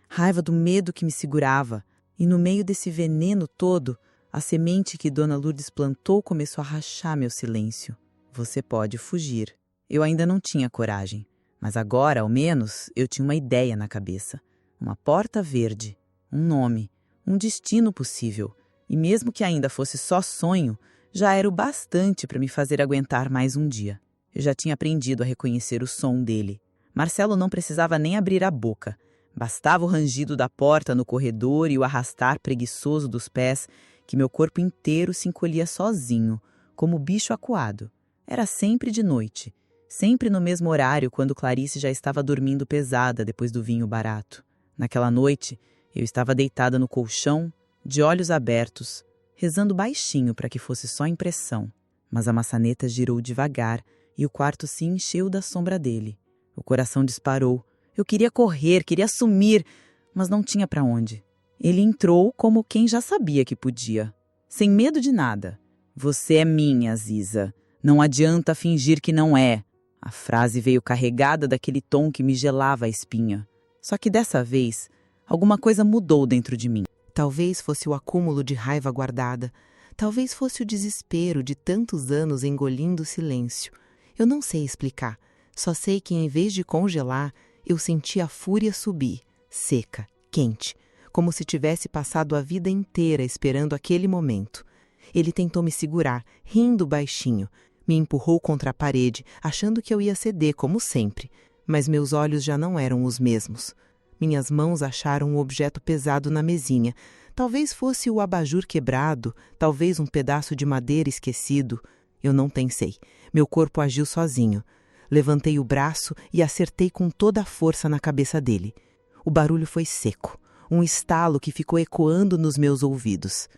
raiva do medo que me segurava. E no meio desse veneno todo, a semente que Dona Lourdes plantou começou a rachar meu silêncio. Você pode fugir. Eu ainda não tinha coragem, mas agora, ao menos, eu tinha uma ideia na cabeça. Uma porta verde, um nome, um destino possível. E mesmo que ainda fosse só sonho, Já era o bastante para me fazer aguentar mais um dia. Eu já tinha aprendido a reconhecer o som dele. Marcelo não precisava nem abrir a boca. Bastava o rangido da porta no corredor e o arrastar preguiçoso dos pés, que meu corpo inteiro se encolhia sozinho, como bicho acuado. Era sempre de noite, sempre no mesmo horário, quando Clarice já estava dormindo pesada depois do vinho barato. Naquela noite, eu estava deitada no colchão, de olhos abertos, rezando baixinho para que fosse só impressão. Mas a maçaneta girou devagar e o quarto se encheu da sombra dele. O coração disparou. Eu queria correr, queria sumir, mas não tinha para onde. Ele entrou como quem já sabia que podia, sem medo de nada. Você é minha, Aziza. Não adianta fingir que não é. A frase veio carregada daquele tom que me gelava a espinha. Só que dessa vez, alguma coisa mudou dentro de mim. Talvez fosse o acúmulo de raiva guardada. Talvez fosse o desespero de tantos anos engolindo o silêncio. Eu não sei explicar. Só sei que, em vez de congelar, eu senti a fúria subir, seca, quente, como se tivesse passado a vida inteira esperando aquele momento. Ele tentou me segurar, rindo baixinho. Me empurrou contra a parede, achando que eu ia ceder, como sempre. Mas meus olhos já não eram os mesmos. Minhas mãos acharam um objeto pesado na mesinha. Talvez fosse o abajur quebrado, talvez um pedaço de madeira esquecido. Eu não pensei. Meu corpo agiu sozinho. Levantei o braço e acertei com toda a força na cabeça dele. O barulho foi seco, um estalo que ficou ecoando nos meus ouvidos.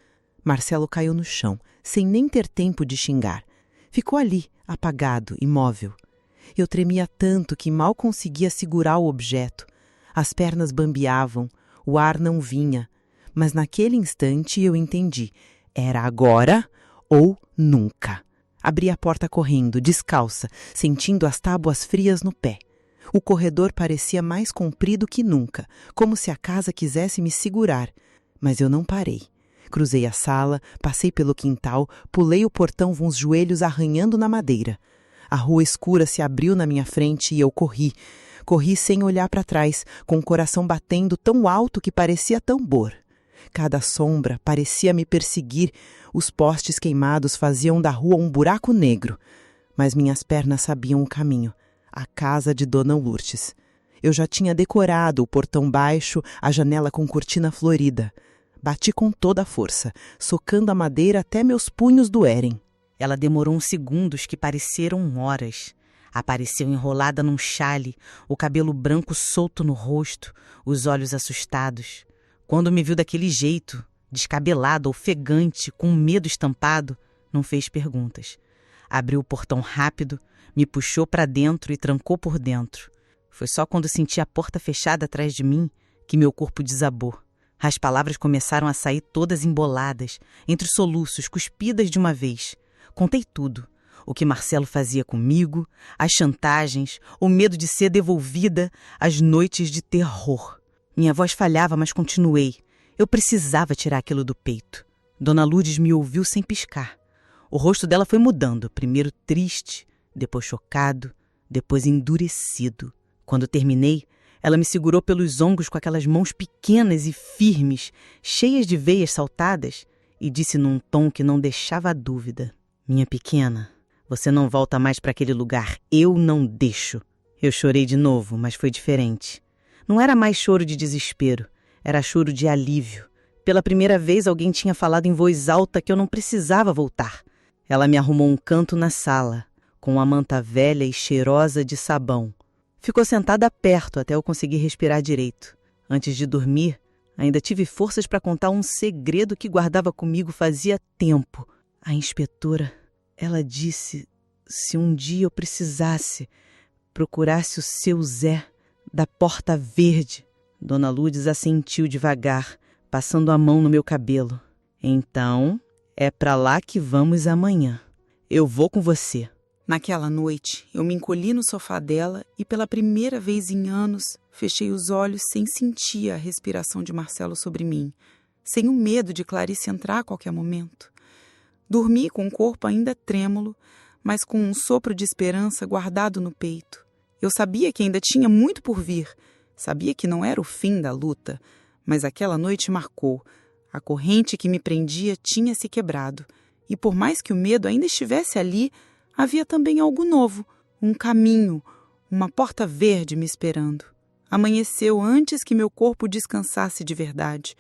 Marcelo caiu no chão, sem nem ter tempo de xingar. Ficou ali, apagado, imóvel. Eu tremia tanto que mal conseguia segurar o objeto. As pernas bambeavam, o ar não vinha. Mas naquele instante eu entendi. Era agora ou nunca. Abri a porta correndo, descalça, sentindo as tábuas frias no pé. O corredor parecia mais comprido que nunca, como se a casa quisesse me segurar. Mas eu não parei. Cruzei a sala, passei pelo quintal, pulei o portão com os joelhos arranhando na madeira. A rua escura se abriu na minha frente e eu corri. Corri sem olhar para trás, com o coração batendo tão alto que parecia tambor. Cada sombra parecia me perseguir. Os postes queimados faziam da rua um buraco negro. Mas minhas pernas sabiam o caminho. A casa de Dona Lourdes. Eu já tinha decorado o portão baixo, a janela com cortina florida. Bati com toda a força, socando a madeira até meus punhos doerem. Ela demorou uns segundos que pareceram horas. Apareceu enrolada num chale, o cabelo branco solto no rosto, os olhos assustados. Quando me viu daquele jeito, descabelado, ofegante, com medo estampado, não fez perguntas. Abriu o portão rápido, me puxou para dentro e trancou por dentro. Foi só quando senti a porta fechada atrás de mim que meu corpo desabou. As palavras começaram a sair todas emboladas, entre soluços, cuspidas de uma vez. Contei tudo. O que Marcelo fazia comigo, as chantagens, o medo de ser devolvida, as noites de terror. Minha voz falhava, mas continuei. Eu precisava tirar aquilo do peito. Dona Lourdes me ouviu sem piscar. O rosto dela foi mudando, primeiro triste, depois chocado, depois endurecido. Quando terminei, ela me segurou pelos ombros com aquelas mãos pequenas e firmes, cheias de veias saltadas, e disse num tom que não deixava dúvida: "Minha pequena, você não volta mais para aquele lugar. Eu não deixo." Eu chorei de novo, mas foi diferente. Não era mais choro de desespero, era choro de alívio. Pela primeira vez alguém tinha falado em voz alta que eu não precisava voltar. Ela me arrumou um canto na sala, com uma manta velha e cheirosa de sabão. Ficou sentada perto até eu conseguir respirar direito. Antes de dormir, ainda tive forças para contar um segredo que guardava comigo fazia tempo. A inspetora, ela disse, se um dia eu precisasse, procurasse o seu Zé da Porta Verde. Dona Lourdes assentiu devagar, passando a mão no meu cabelo. Então, é para lá que vamos amanhã. Eu vou com você. Naquela noite, eu me encolhi no sofá dela e pela primeira vez em anos, fechei os olhos sem sentir a respiração de Marcelo sobre mim, sem o medo de Clarice entrar a qualquer momento. Dormi com o corpo ainda trêmulo, mas com um sopro de esperança guardado no peito. Eu sabia que ainda tinha muito por vir, sabia que não era o fim da luta, mas aquela noite marcou. A corrente que me prendia tinha se quebrado. E por mais que o medo ainda estivesse ali, havia também algo novo, um caminho, uma porta verde me esperando. Amanheceu antes que meu corpo descansasse de verdade.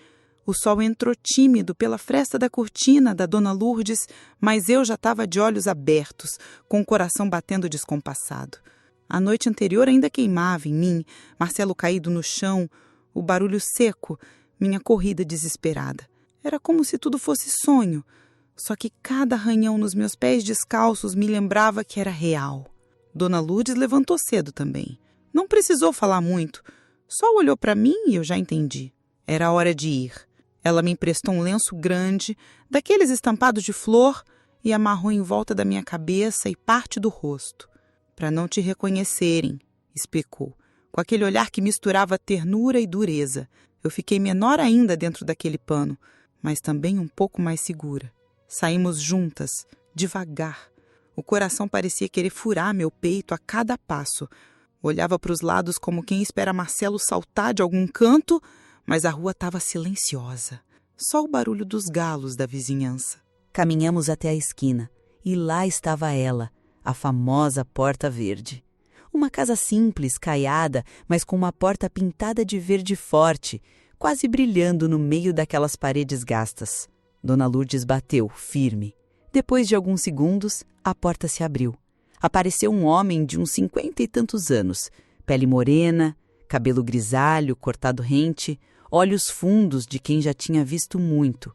O sol entrou tímido pela fresta da cortina da Dona Lourdes, mas eu já estava de olhos abertos, com o coração batendo descompassado. A noite anterior ainda queimava em mim, Marcelo caído no chão, o barulho seco, minha corrida desesperada. Era como se tudo fosse sonho, só que cada arranhão nos meus pés descalços me lembrava que era real. Dona Lourdes levantou cedo também. Não precisou falar muito, só olhou para mim e eu já entendi. Era hora de ir. Ela me emprestou um lenço grande, daqueles estampados de flor, e amarrou em volta da minha cabeça e parte do rosto. Para não te reconhecerem, explicou, com aquele olhar que misturava ternura e dureza. Eu fiquei menor ainda dentro daquele pano, mas também um pouco mais segura. Saímos juntas, devagar. O coração parecia querer furar meu peito a cada passo. Olhava para os lados como quem espera Marcelo saltar de algum canto, mas a rua estava silenciosa. Só o barulho dos galos da vizinhança. Caminhamos até a esquina e lá estava ela, a famosa Porta Verde. Uma casa simples, caiada, mas com uma porta pintada de verde forte, quase brilhando no meio daquelas paredes gastas. Dona Lourdes bateu, firme. Depois de alguns segundos, a porta se abriu. Apareceu um homem de uns 50 e tantos anos, pele morena, cabelo grisalho, cortado rente, olhos fundos de quem já tinha visto muito.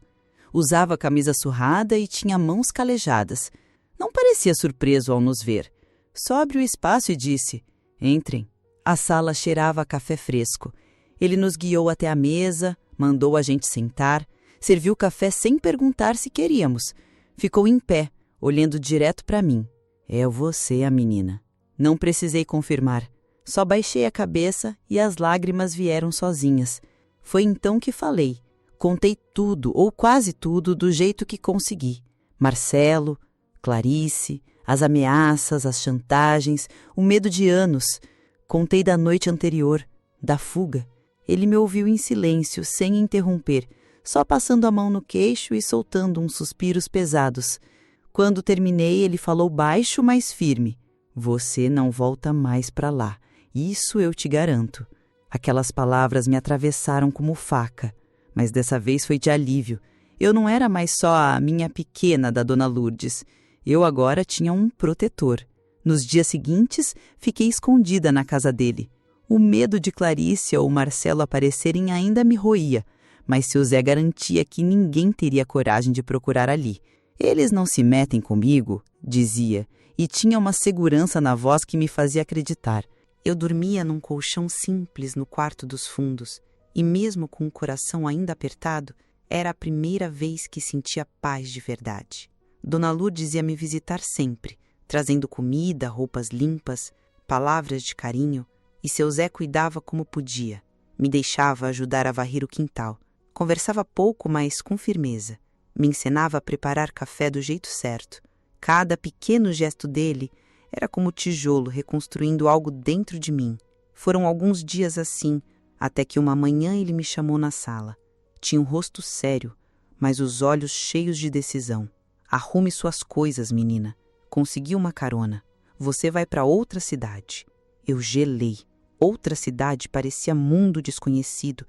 Usava camisa surrada e tinha mãos calejadas. Não parecia surpreso ao nos ver. Só abriu espaço e disse: "Entrem." A sala cheirava a café fresco. Ele nos guiou até a mesa, mandou a gente sentar, serviu café sem perguntar se queríamos. Ficou em pé, olhando direto para mim. "É você, a menina." Não precisei confirmar. Só baixei a cabeça e as lágrimas vieram sozinhas. Foi então que falei. Contei tudo, ou quase tudo, do jeito que consegui. Marcelo, Clarice, as ameaças, as chantagens, o medo de anos. Contei da noite anterior, da fuga. Ele me ouviu em silêncio, sem interromper, só passando a mão no queixo e soltando uns suspiros pesados. Quando terminei, ele falou baixo, mas firme: "Você não volta mais para lá. Isso eu te garanto." Aquelas palavras me atravessaram como faca, mas dessa vez foi de alívio. Eu não era mais só a minha pequena da Dona Lourdes. Eu agora tinha um protetor. Nos dias seguintes, fiquei escondida na casa dele. O medo de Clarice ou Marcelo aparecerem ainda me roía, mas seu Zé garantia que ninguém teria coragem de procurar ali. "Eles não se metem comigo", dizia, e tinha uma segurança na voz que me fazia acreditar. Eu dormia num colchão simples no quarto dos fundos, e mesmo com o coração ainda apertado, era a primeira vez que sentia paz de verdade. Dona Lourdes ia me visitar sempre, trazendo comida, roupas limpas, palavras de carinho, e seu Zé cuidava como podia. Me deixava ajudar a varrer o quintal. Conversava pouco, mas com firmeza. Me ensinava a preparar café do jeito certo. Cada pequeno gesto dele era como tijolo reconstruindo algo dentro de mim. Foram alguns dias assim, até que uma manhã ele me chamou na sala. Tinha um rosto sério, mas os olhos cheios de decisão. "Arrume suas coisas, menina. Consegui uma carona. Você vai para outra cidade." Eu gelei. Outra cidade parecia mundo desconhecido,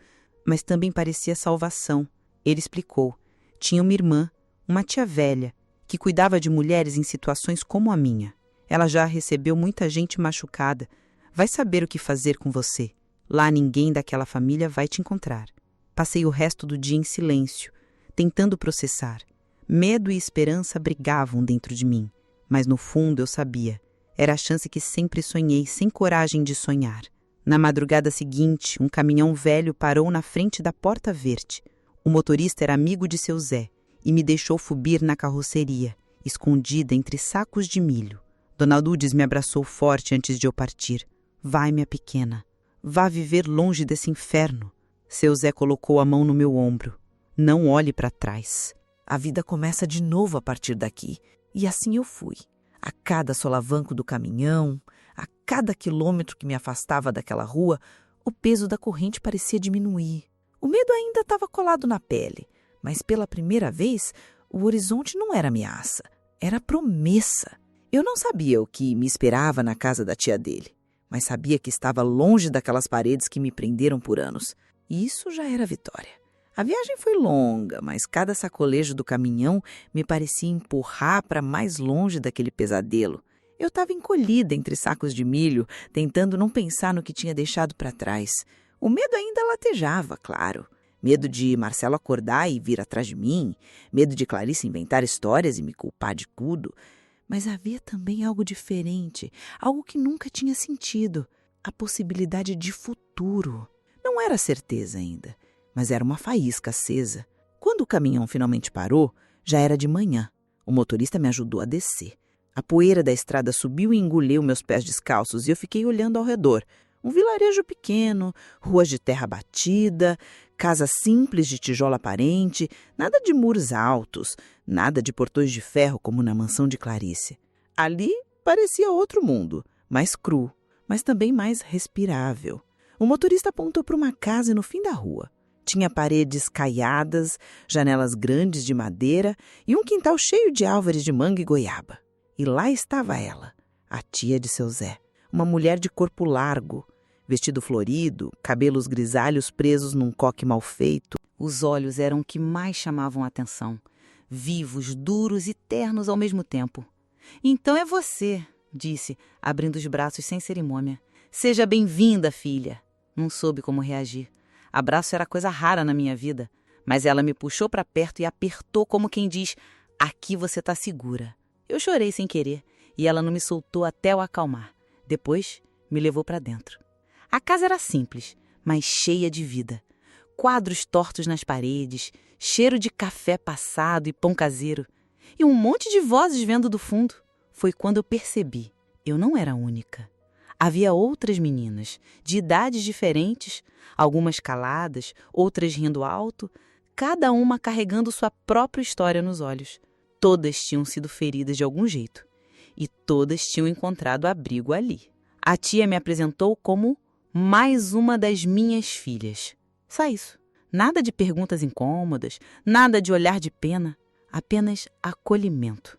mas também parecia salvação. Ele explicou. Tinha uma irmã, uma tia velha, que cuidava de mulheres em situações como a minha. Ela já recebeu muita gente machucada. Vai saber o que fazer com você. Lá ninguém daquela família vai te encontrar. Passei o resto do dia em silêncio, tentando processar. Medo e esperança brigavam dentro de mim, mas no fundo eu sabia. Era a chance que sempre sonhei, sem coragem de sonhar. Na madrugada seguinte, um caminhão velho parou na frente da Porta Verde. O motorista era amigo de seu Zé e me deixou subir na carroceria, escondida entre sacos de milho. Dona Lourdes me abraçou forte antes de eu partir. "Vai, minha pequena. Vá viver longe desse inferno." Seu Zé colocou a mão no meu ombro. "Não olhe para trás. A vida começa de novo a partir daqui." E assim eu fui. A cada solavanco do caminhão, a cada quilômetro que me afastava daquela rua, o peso da corrente parecia diminuir. O medo ainda estava colado na pele, mas pela primeira vez O horizonte não era ameaça, era promessa. Eu não sabia o que me esperava na casa da tia dele, mas sabia que estava longe daquelas paredes que me prenderam por anos. E isso já era vitória. A viagem foi longa, mas cada sacolejo do caminhão me parecia empurrar para mais longe daquele pesadelo. Eu estava encolhida entre sacos de milho, tentando não pensar no que tinha deixado para trás. O medo ainda latejava, claro. Medo de Marcelo acordar e vir atrás de mim, medo de Clarice inventar histórias e me culpar de tudo. Mas havia também algo diferente, algo que nunca tinha sentido, a possibilidade de futuro. Não era certeza ainda, mas era uma faísca acesa. Quando o caminhão finalmente parou, já era de manhã. O motorista me ajudou a descer. A poeira da estrada subiu e engoliu meus pés descalços e eu fiquei olhando ao redor. Um vilarejo pequeno, ruas de terra batida, casa simples de tijolo aparente, nada de muros altos, nada de portões de ferro como na mansão de Clarice. Ali parecia outro mundo, mais cru, mas também mais respirável. O motorista apontou para uma casa no fim da rua. Tinha paredes caiadas, janelas grandes de madeira e um quintal cheio de árvores de manga e goiaba. E lá estava ela, a tia de seu Zé, uma mulher de corpo largo, vestido florido, cabelos grisalhos presos num coque mal feito. Os olhos eram o que mais chamavam a atenção, vivos, duros e ternos ao mesmo tempo. Então é você, disse, abrindo os braços sem cerimônia. Seja bem-vinda, filha. Não soube como reagir. Abraço era coisa rara na minha vida, mas ela me puxou para perto e apertou como quem diz, aqui você está segura. Eu chorei sem querer e ela não me soltou até eu acalmar. Depois me levou para dentro. A casa era simples, mas cheia de vida. Quadros tortos nas paredes, cheiro de café passado e pão caseiro. E um monte de vozes vendo do fundo. Foi quando eu percebi, eu não era a única. Havia outras meninas, de idades diferentes, algumas caladas, outras rindo alto, cada uma carregando sua própria história nos olhos. Todas tinham sido feridas de algum jeito. E todas tinham encontrado abrigo ali. A tia me apresentou como mais uma das minhas filhas. Só isso. Nada de perguntas incômodas, nada de olhar de pena, apenas acolhimento.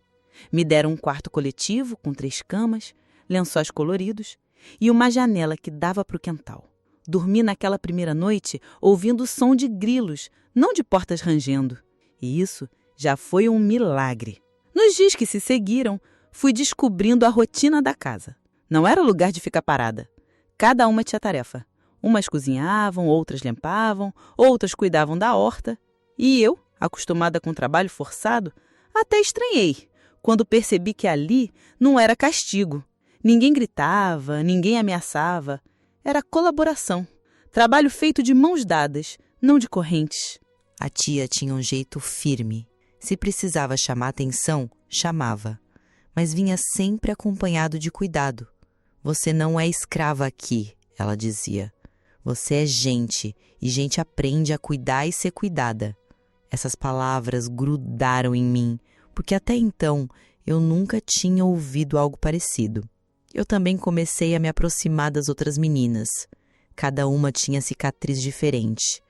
Me deram um quarto coletivo com 3 camas, lençóis coloridos e uma janela que dava para o quintal. Dormi naquela primeira noite ouvindo o som de grilos, não de portas rangendo. E isso já foi um milagre. Nos dias que se seguiram, fui descobrindo a rotina da casa. Não era lugar de ficar parada. Cada uma tinha tarefa. Umas cozinhavam, outras limpavam, outras cuidavam da horta. E eu, acostumada com trabalho forçado, até estranhei quando percebi que ali não era castigo. Ninguém gritava, ninguém ameaçava. Era colaboração. Trabalho feito de mãos dadas, não de correntes. A tia tinha um jeito firme. Se precisava chamar atenção, chamava. Mas vinha sempre acompanhado de cuidado. Você não é escrava aqui, ela dizia. Você é gente, e gente aprende a cuidar e ser cuidada. Essas palavras grudaram em mim, porque até então eu nunca tinha ouvido algo parecido. Eu também comecei a me aproximar das outras meninas. Cada uma tinha cicatriz diferente.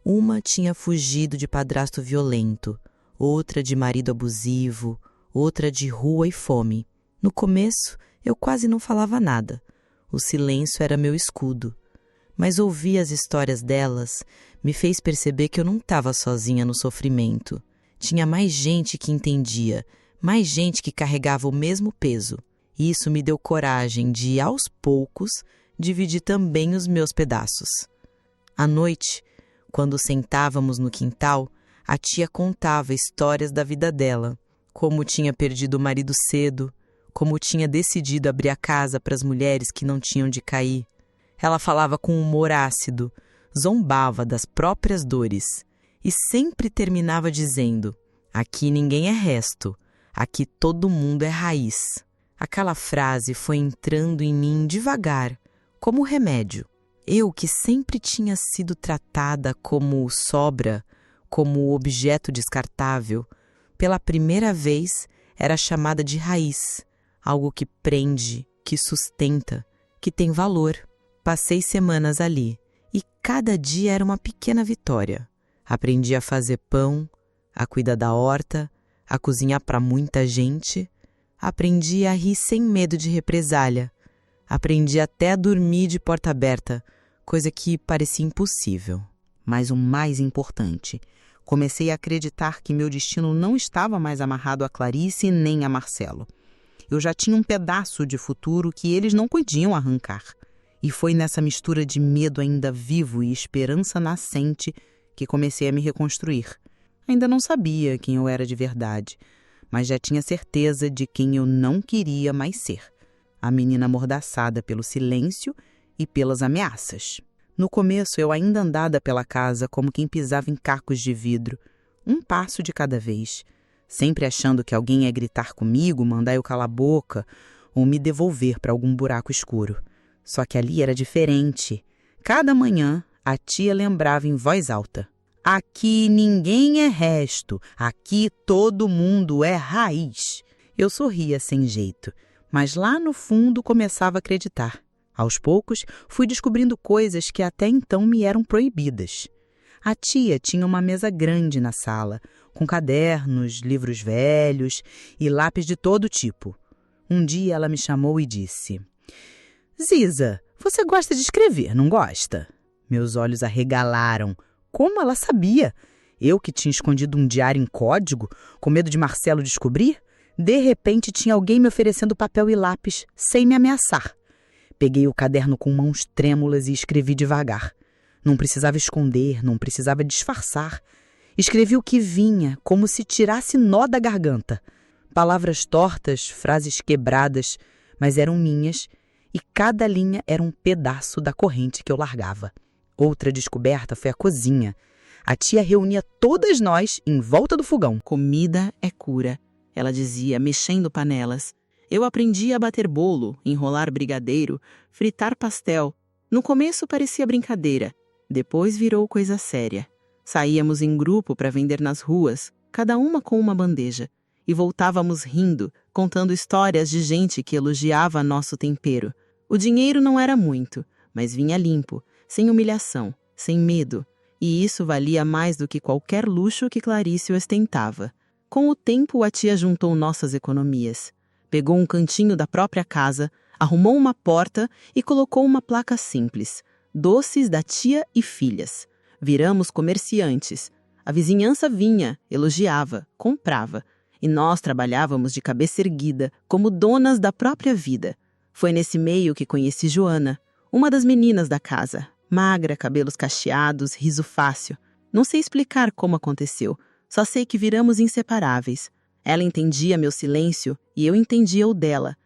Uma tinha fugido de padrasto violento, outra de marido abusivo, outra de rua e fome. No começo, eu quase não falava nada. O silêncio era meu escudo. Mas ouvir as histórias delas me fez perceber que eu não estava sozinha no sofrimento. Tinha mais gente que entendia, mais gente que carregava o mesmo peso. E isso me deu coragem de, aos poucos, dividir também os meus pedaços. À noite, quando sentávamos no quintal, a tia contava histórias da vida dela, como tinha perdido o marido cedo, como tinha decidido abrir a casa para as mulheres que não tinham de cair. Ela falava com humor ácido, zombava das próprias dores e sempre terminava dizendo: aqui ninguém é resto, aqui todo mundo é raiz. Aquela frase foi entrando em mim devagar, como remédio. Eu, que sempre tinha sido tratada como sobra, como objeto descartável, pela primeira vez era chamada de raiz, algo que prende, que sustenta, que tem valor. Passei semanas ali e cada dia era uma pequena vitória. Aprendi a fazer pão, a cuidar da horta, a cozinhar para muita gente. Aprendi a rir sem medo de represália. Aprendi até a dormir de porta aberta, coisa que parecia impossível. Mas o mais importante, comecei a acreditar que meu destino não estava mais amarrado a Clarice nem a Marcelo. Eu já tinha um pedaço de futuro que eles não podiam arrancar. E foi nessa mistura de medo ainda vivo e esperança nascente que comecei a me reconstruir. Ainda não sabia quem eu era de verdade, mas já tinha certeza de quem eu não queria mais ser. A menina amordaçada pelo silêncio e pelas ameaças. No começo, eu ainda andava pela casa como quem pisava em cacos de vidro, um passo de cada vez, sempre achando que alguém ia gritar comigo, mandar eu calar a boca ou me devolver para algum buraco escuro. Só que ali era diferente. Cada manhã, a tia lembrava em voz alta: aqui ninguém é resto, aqui todo mundo é raiz. Eu sorria sem jeito, mas lá no fundo começava a acreditar. Aos poucos, fui descobrindo coisas que até então me eram proibidas. A tia tinha uma mesa grande na sala, com cadernos, livros velhos e lápis de todo tipo. Um dia ela me chamou e disse: Ziza, você gosta de escrever, não gosta? Meus olhos arregalaram. Como ela sabia? Eu que tinha escondido um diário em código, com medo de Marcelo descobrir? De repente tinha alguém me oferecendo papel e lápis, sem me ameaçar. Peguei o caderno com mãos trêmulas e escrevi devagar. Não precisava esconder, não precisava disfarçar. Escrevi o que vinha, como se tirasse nó da garganta. Palavras tortas, frases quebradas, mas eram minhas, e cada linha era um pedaço da corrente que eu largava. Outra descoberta foi a cozinha. A tia reunia todas nós em volta do fogão. Comida é cura, ela dizia, mexendo panelas. Eu aprendi a bater bolo, enrolar brigadeiro, fritar pastel. No começo parecia brincadeira, depois virou coisa séria. Saíamos em grupo para vender nas ruas, cada uma com uma bandeja, e voltávamos rindo, contando histórias de gente que elogiava nosso tempero. O dinheiro não era muito, mas vinha limpo, sem humilhação, sem medo, e isso valia mais do que qualquer luxo que Clarice ostentava. Com o tempo, a tia juntou nossas economias. Pegou um cantinho da própria casa, arrumou uma porta e colocou uma placa simples: Doces da Tia e Filhas. Viramos comerciantes. A vizinhança vinha, elogiava, comprava. E nós trabalhávamos de cabeça erguida, como donas da própria vida. Foi nesse meio que conheci Joana, uma das meninas da casa. Magra, cabelos cacheados, riso fácil. Não sei explicar como aconteceu, só sei que viramos inseparáveis. Ela entendia meu silêncio e eu entendia o dela.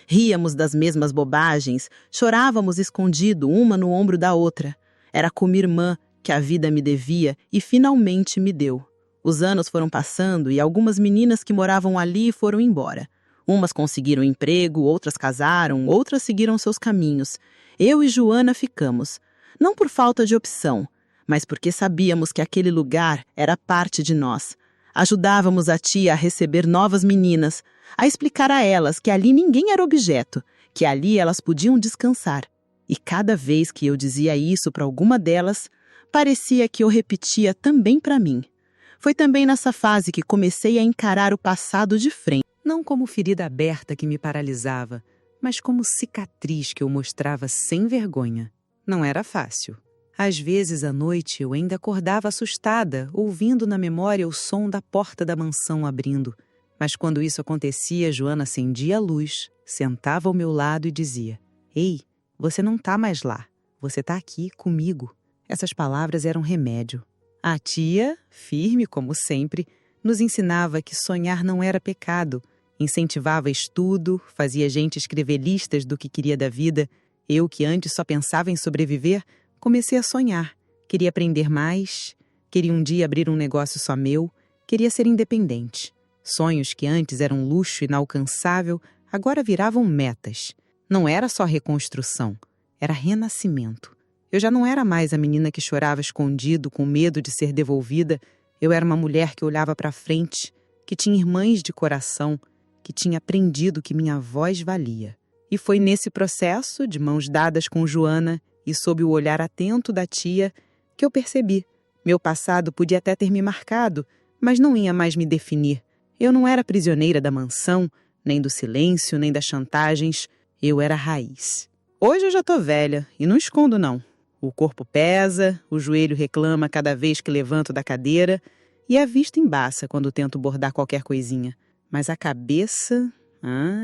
Ríamos das mesmas bobagens, chorávamos escondido uma no ombro da outra. Era como irmã que a vida me devia e finalmente me deu. Os anos foram passando e algumas meninas que moravam ali foram embora. Umas conseguiram emprego, outras casaram, outras seguiram seus caminhos. Eu e Joana ficamos. Não por falta de opção, mas porque sabíamos que aquele lugar era parte de nós. Ajudávamos a tia a receber novas meninas, a explicar a elas que ali ninguém era objeto, que ali elas podiam descansar. E cada vez que eu dizia isso para alguma delas, parecia que eu repetia também para mim. Foi também nessa fase que comecei a encarar o passado de frente. Não como ferida aberta que me paralisava, mas como cicatriz que eu mostrava sem vergonha. Não era fácil. Às vezes, à noite, eu ainda acordava assustada, ouvindo na memória o som da porta da mansão abrindo. Mas quando isso acontecia, Joana acendia a luz, sentava ao meu lado e dizia: Ei, você não tá mais lá. Você tá aqui comigo. Essas palavras eram remédio. A tia, firme como sempre, nos ensinava que sonhar não era pecado. Incentivava estudo, fazia a gente escrever listas do que queria da vida. Eu, que antes só pensava em sobreviver, comecei a sonhar. Queria aprender mais, queria um dia abrir um negócio só meu, queria ser independente. Sonhos que antes eram um luxo inalcançável, agora viravam metas. Não era só reconstrução, era renascimento. Eu já não era mais a menina que chorava escondido, com medo de ser devolvida. Eu era uma mulher que olhava para frente, que tinha irmãs de coração, que tinha aprendido que minha voz valia. E foi nesse processo, de mãos dadas com Joana e sob o olhar atento da tia, que eu percebi. Meu passado podia até ter me marcado, mas não ia mais me definir. Eu não era prisioneira da mansão, nem do silêncio, nem das chantagens. Eu era raiz. Hoje eu já tô velha e não escondo, não. O corpo pesa, o joelho reclama cada vez que levanto da cadeira e a vista embaça quando tento bordar qualquer coisinha. Mas a cabeça,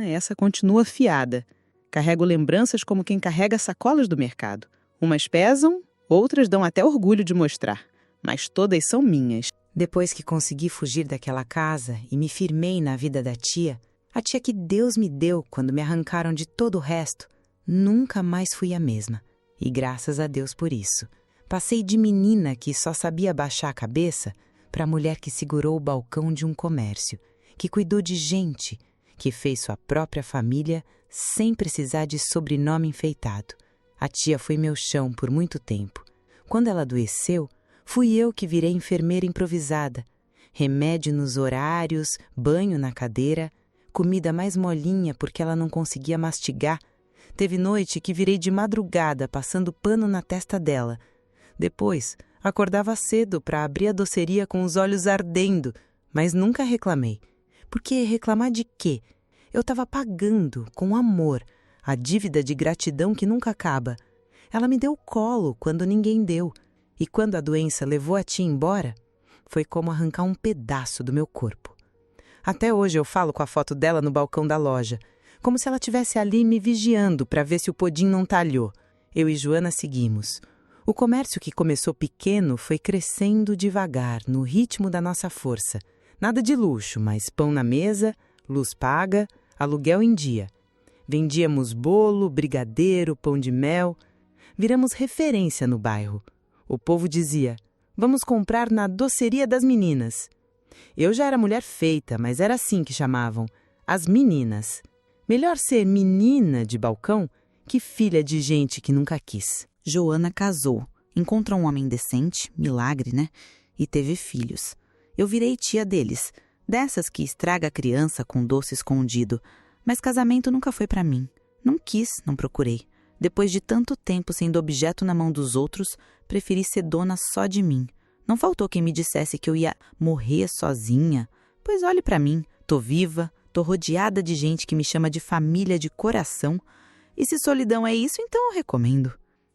essa continua afiada. Carrego lembranças como quem carrega sacolas do mercado. Umas pesam, outras dão até orgulho de mostrar. Mas todas são minhas. Depois que consegui fugir daquela casa e me firmei na vida da tia, a tia que Deus me deu quando me arrancaram de todo o resto, nunca mais fui a mesma. E graças a Deus por isso. Passei de menina que só sabia baixar a cabeça para mulher que segurou o balcão de um comércio, que cuidou de gente, que fez sua própria família sem precisar de sobrenome enfeitado. A tia foi meu chão por muito tempo. Quando ela adoeceu, fui eu que virei enfermeira improvisada. Remédio nos horários, banho na cadeira, comida mais molinha porque ela não conseguia mastigar. Teve noite que virei de madrugada passando pano na testa dela. Depois, acordava cedo para abrir a doceria com os olhos ardendo, mas nunca reclamei. Porque reclamar de quê? Eu estava pagando, com amor, a dívida de gratidão que nunca acaba. Ela me deu colo quando ninguém deu. E quando a doença levou a tia embora, foi como arrancar um pedaço do meu corpo. Até hoje eu falo com a foto dela no balcão da loja, como se ela estivesse ali me vigiando para ver se o pudim não talhou. Eu e Joana seguimos. O comércio que começou pequeno foi crescendo devagar, no ritmo da nossa força. Nada de luxo, mas pão na mesa, luz paga, aluguel em dia. Vendíamos bolo, brigadeiro, pão de mel. Viramos referência no bairro. O povo dizia, vamos comprar na doceria das meninas. Eu já era mulher feita, mas era assim que chamavam, as meninas. Melhor ser menina de balcão que filha de gente que nunca quis. Joana casou, encontrou um homem decente, milagre, né? E teve filhos. Eu virei tia deles, dessas que estraga a criança com doce escondido. Mas casamento nunca foi pra mim. Não quis, não procurei. Depois de tanto tempo sendo objeto na mão dos outros, preferi ser dona só de mim. Não faltou quem me dissesse que eu ia morrer sozinha. Pois olhe pra mim, tô viva, tô rodeada de gente que me chama de família de coração. E se solidão é isso, então eu recomendo.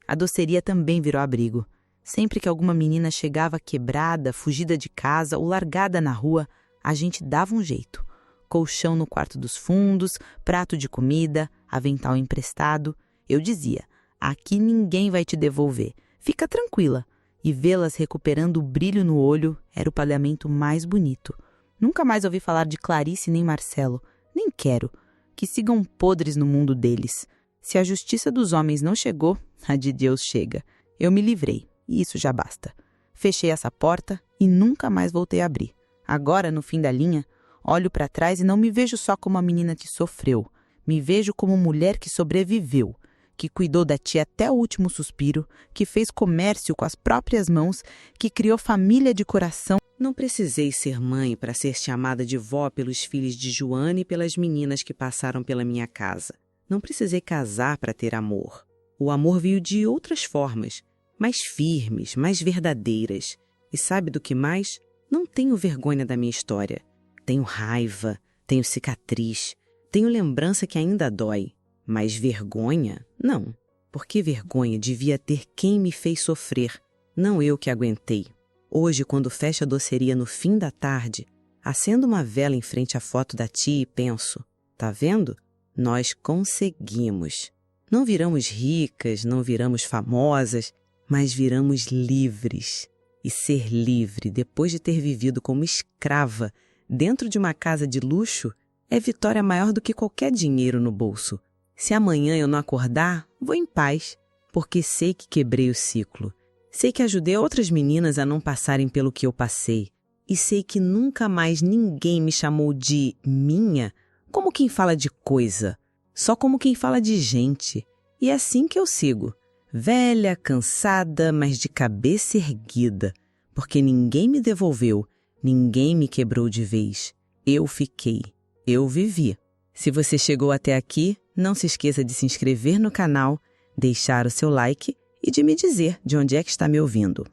A doceria também virou abrigo. Sempre que alguma menina chegava quebrada, fugida de casa ou largada na rua, a gente dava um jeito. Colchão no quarto dos fundos, prato de comida, avental emprestado. Eu dizia, aqui ninguém vai te devolver, fica tranquila. E vê-las recuperando o brilho no olho era o pagamento mais bonito. Nunca mais ouvi falar de Clarice nem Marcelo, nem quero. Que sigam podres no mundo deles. Se a justiça dos homens não chegou, a de Deus chega. Eu me livrei, e isso já basta. Fechei essa porta e nunca mais voltei a abrir. Agora, no fim da linha, olho para trás e não me vejo só como a menina que sofreu. Me vejo como mulher que sobreviveu, que cuidou da tia até o último suspiro, que fez comércio com as próprias mãos, que criou família de coração. Não precisei ser mãe para ser chamada de vó pelos filhos de Joana e pelas meninas que passaram pela minha casa. Não precisei casar para ter amor. O amor veio de outras formas, mais firmes, mais verdadeiras. E sabe do que mais? Não tenho vergonha da minha história. Tenho raiva, tenho cicatriz, tenho lembrança que ainda dói. Mas vergonha? Não. Porque vergonha devia ter quem me fez sofrer, não eu que aguentei. Hoje, quando fecho a doceria no fim da tarde, acendo uma vela em frente à foto da tia e penso, tá vendo? Nós conseguimos. Não viramos ricas, não viramos famosas, mas viramos livres. E ser livre, depois de ter vivido como escrava dentro de uma casa de luxo, é vitória maior do que qualquer dinheiro no bolso. Se amanhã eu não acordar, vou em paz, porque sei que quebrei o ciclo. Sei que ajudei outras meninas a não passarem pelo que eu passei. E sei que nunca mais ninguém me chamou de minha como quem fala de coisa, só como quem fala de gente. E é assim que eu sigo. Velha, cansada, mas de cabeça erguida. Porque ninguém me devolveu, ninguém me quebrou de vez. Eu fiquei, eu vivi. Se você chegou até aqui, não se esqueça de se inscrever no canal, deixar o seu like e de me dizer de onde é que está me ouvindo.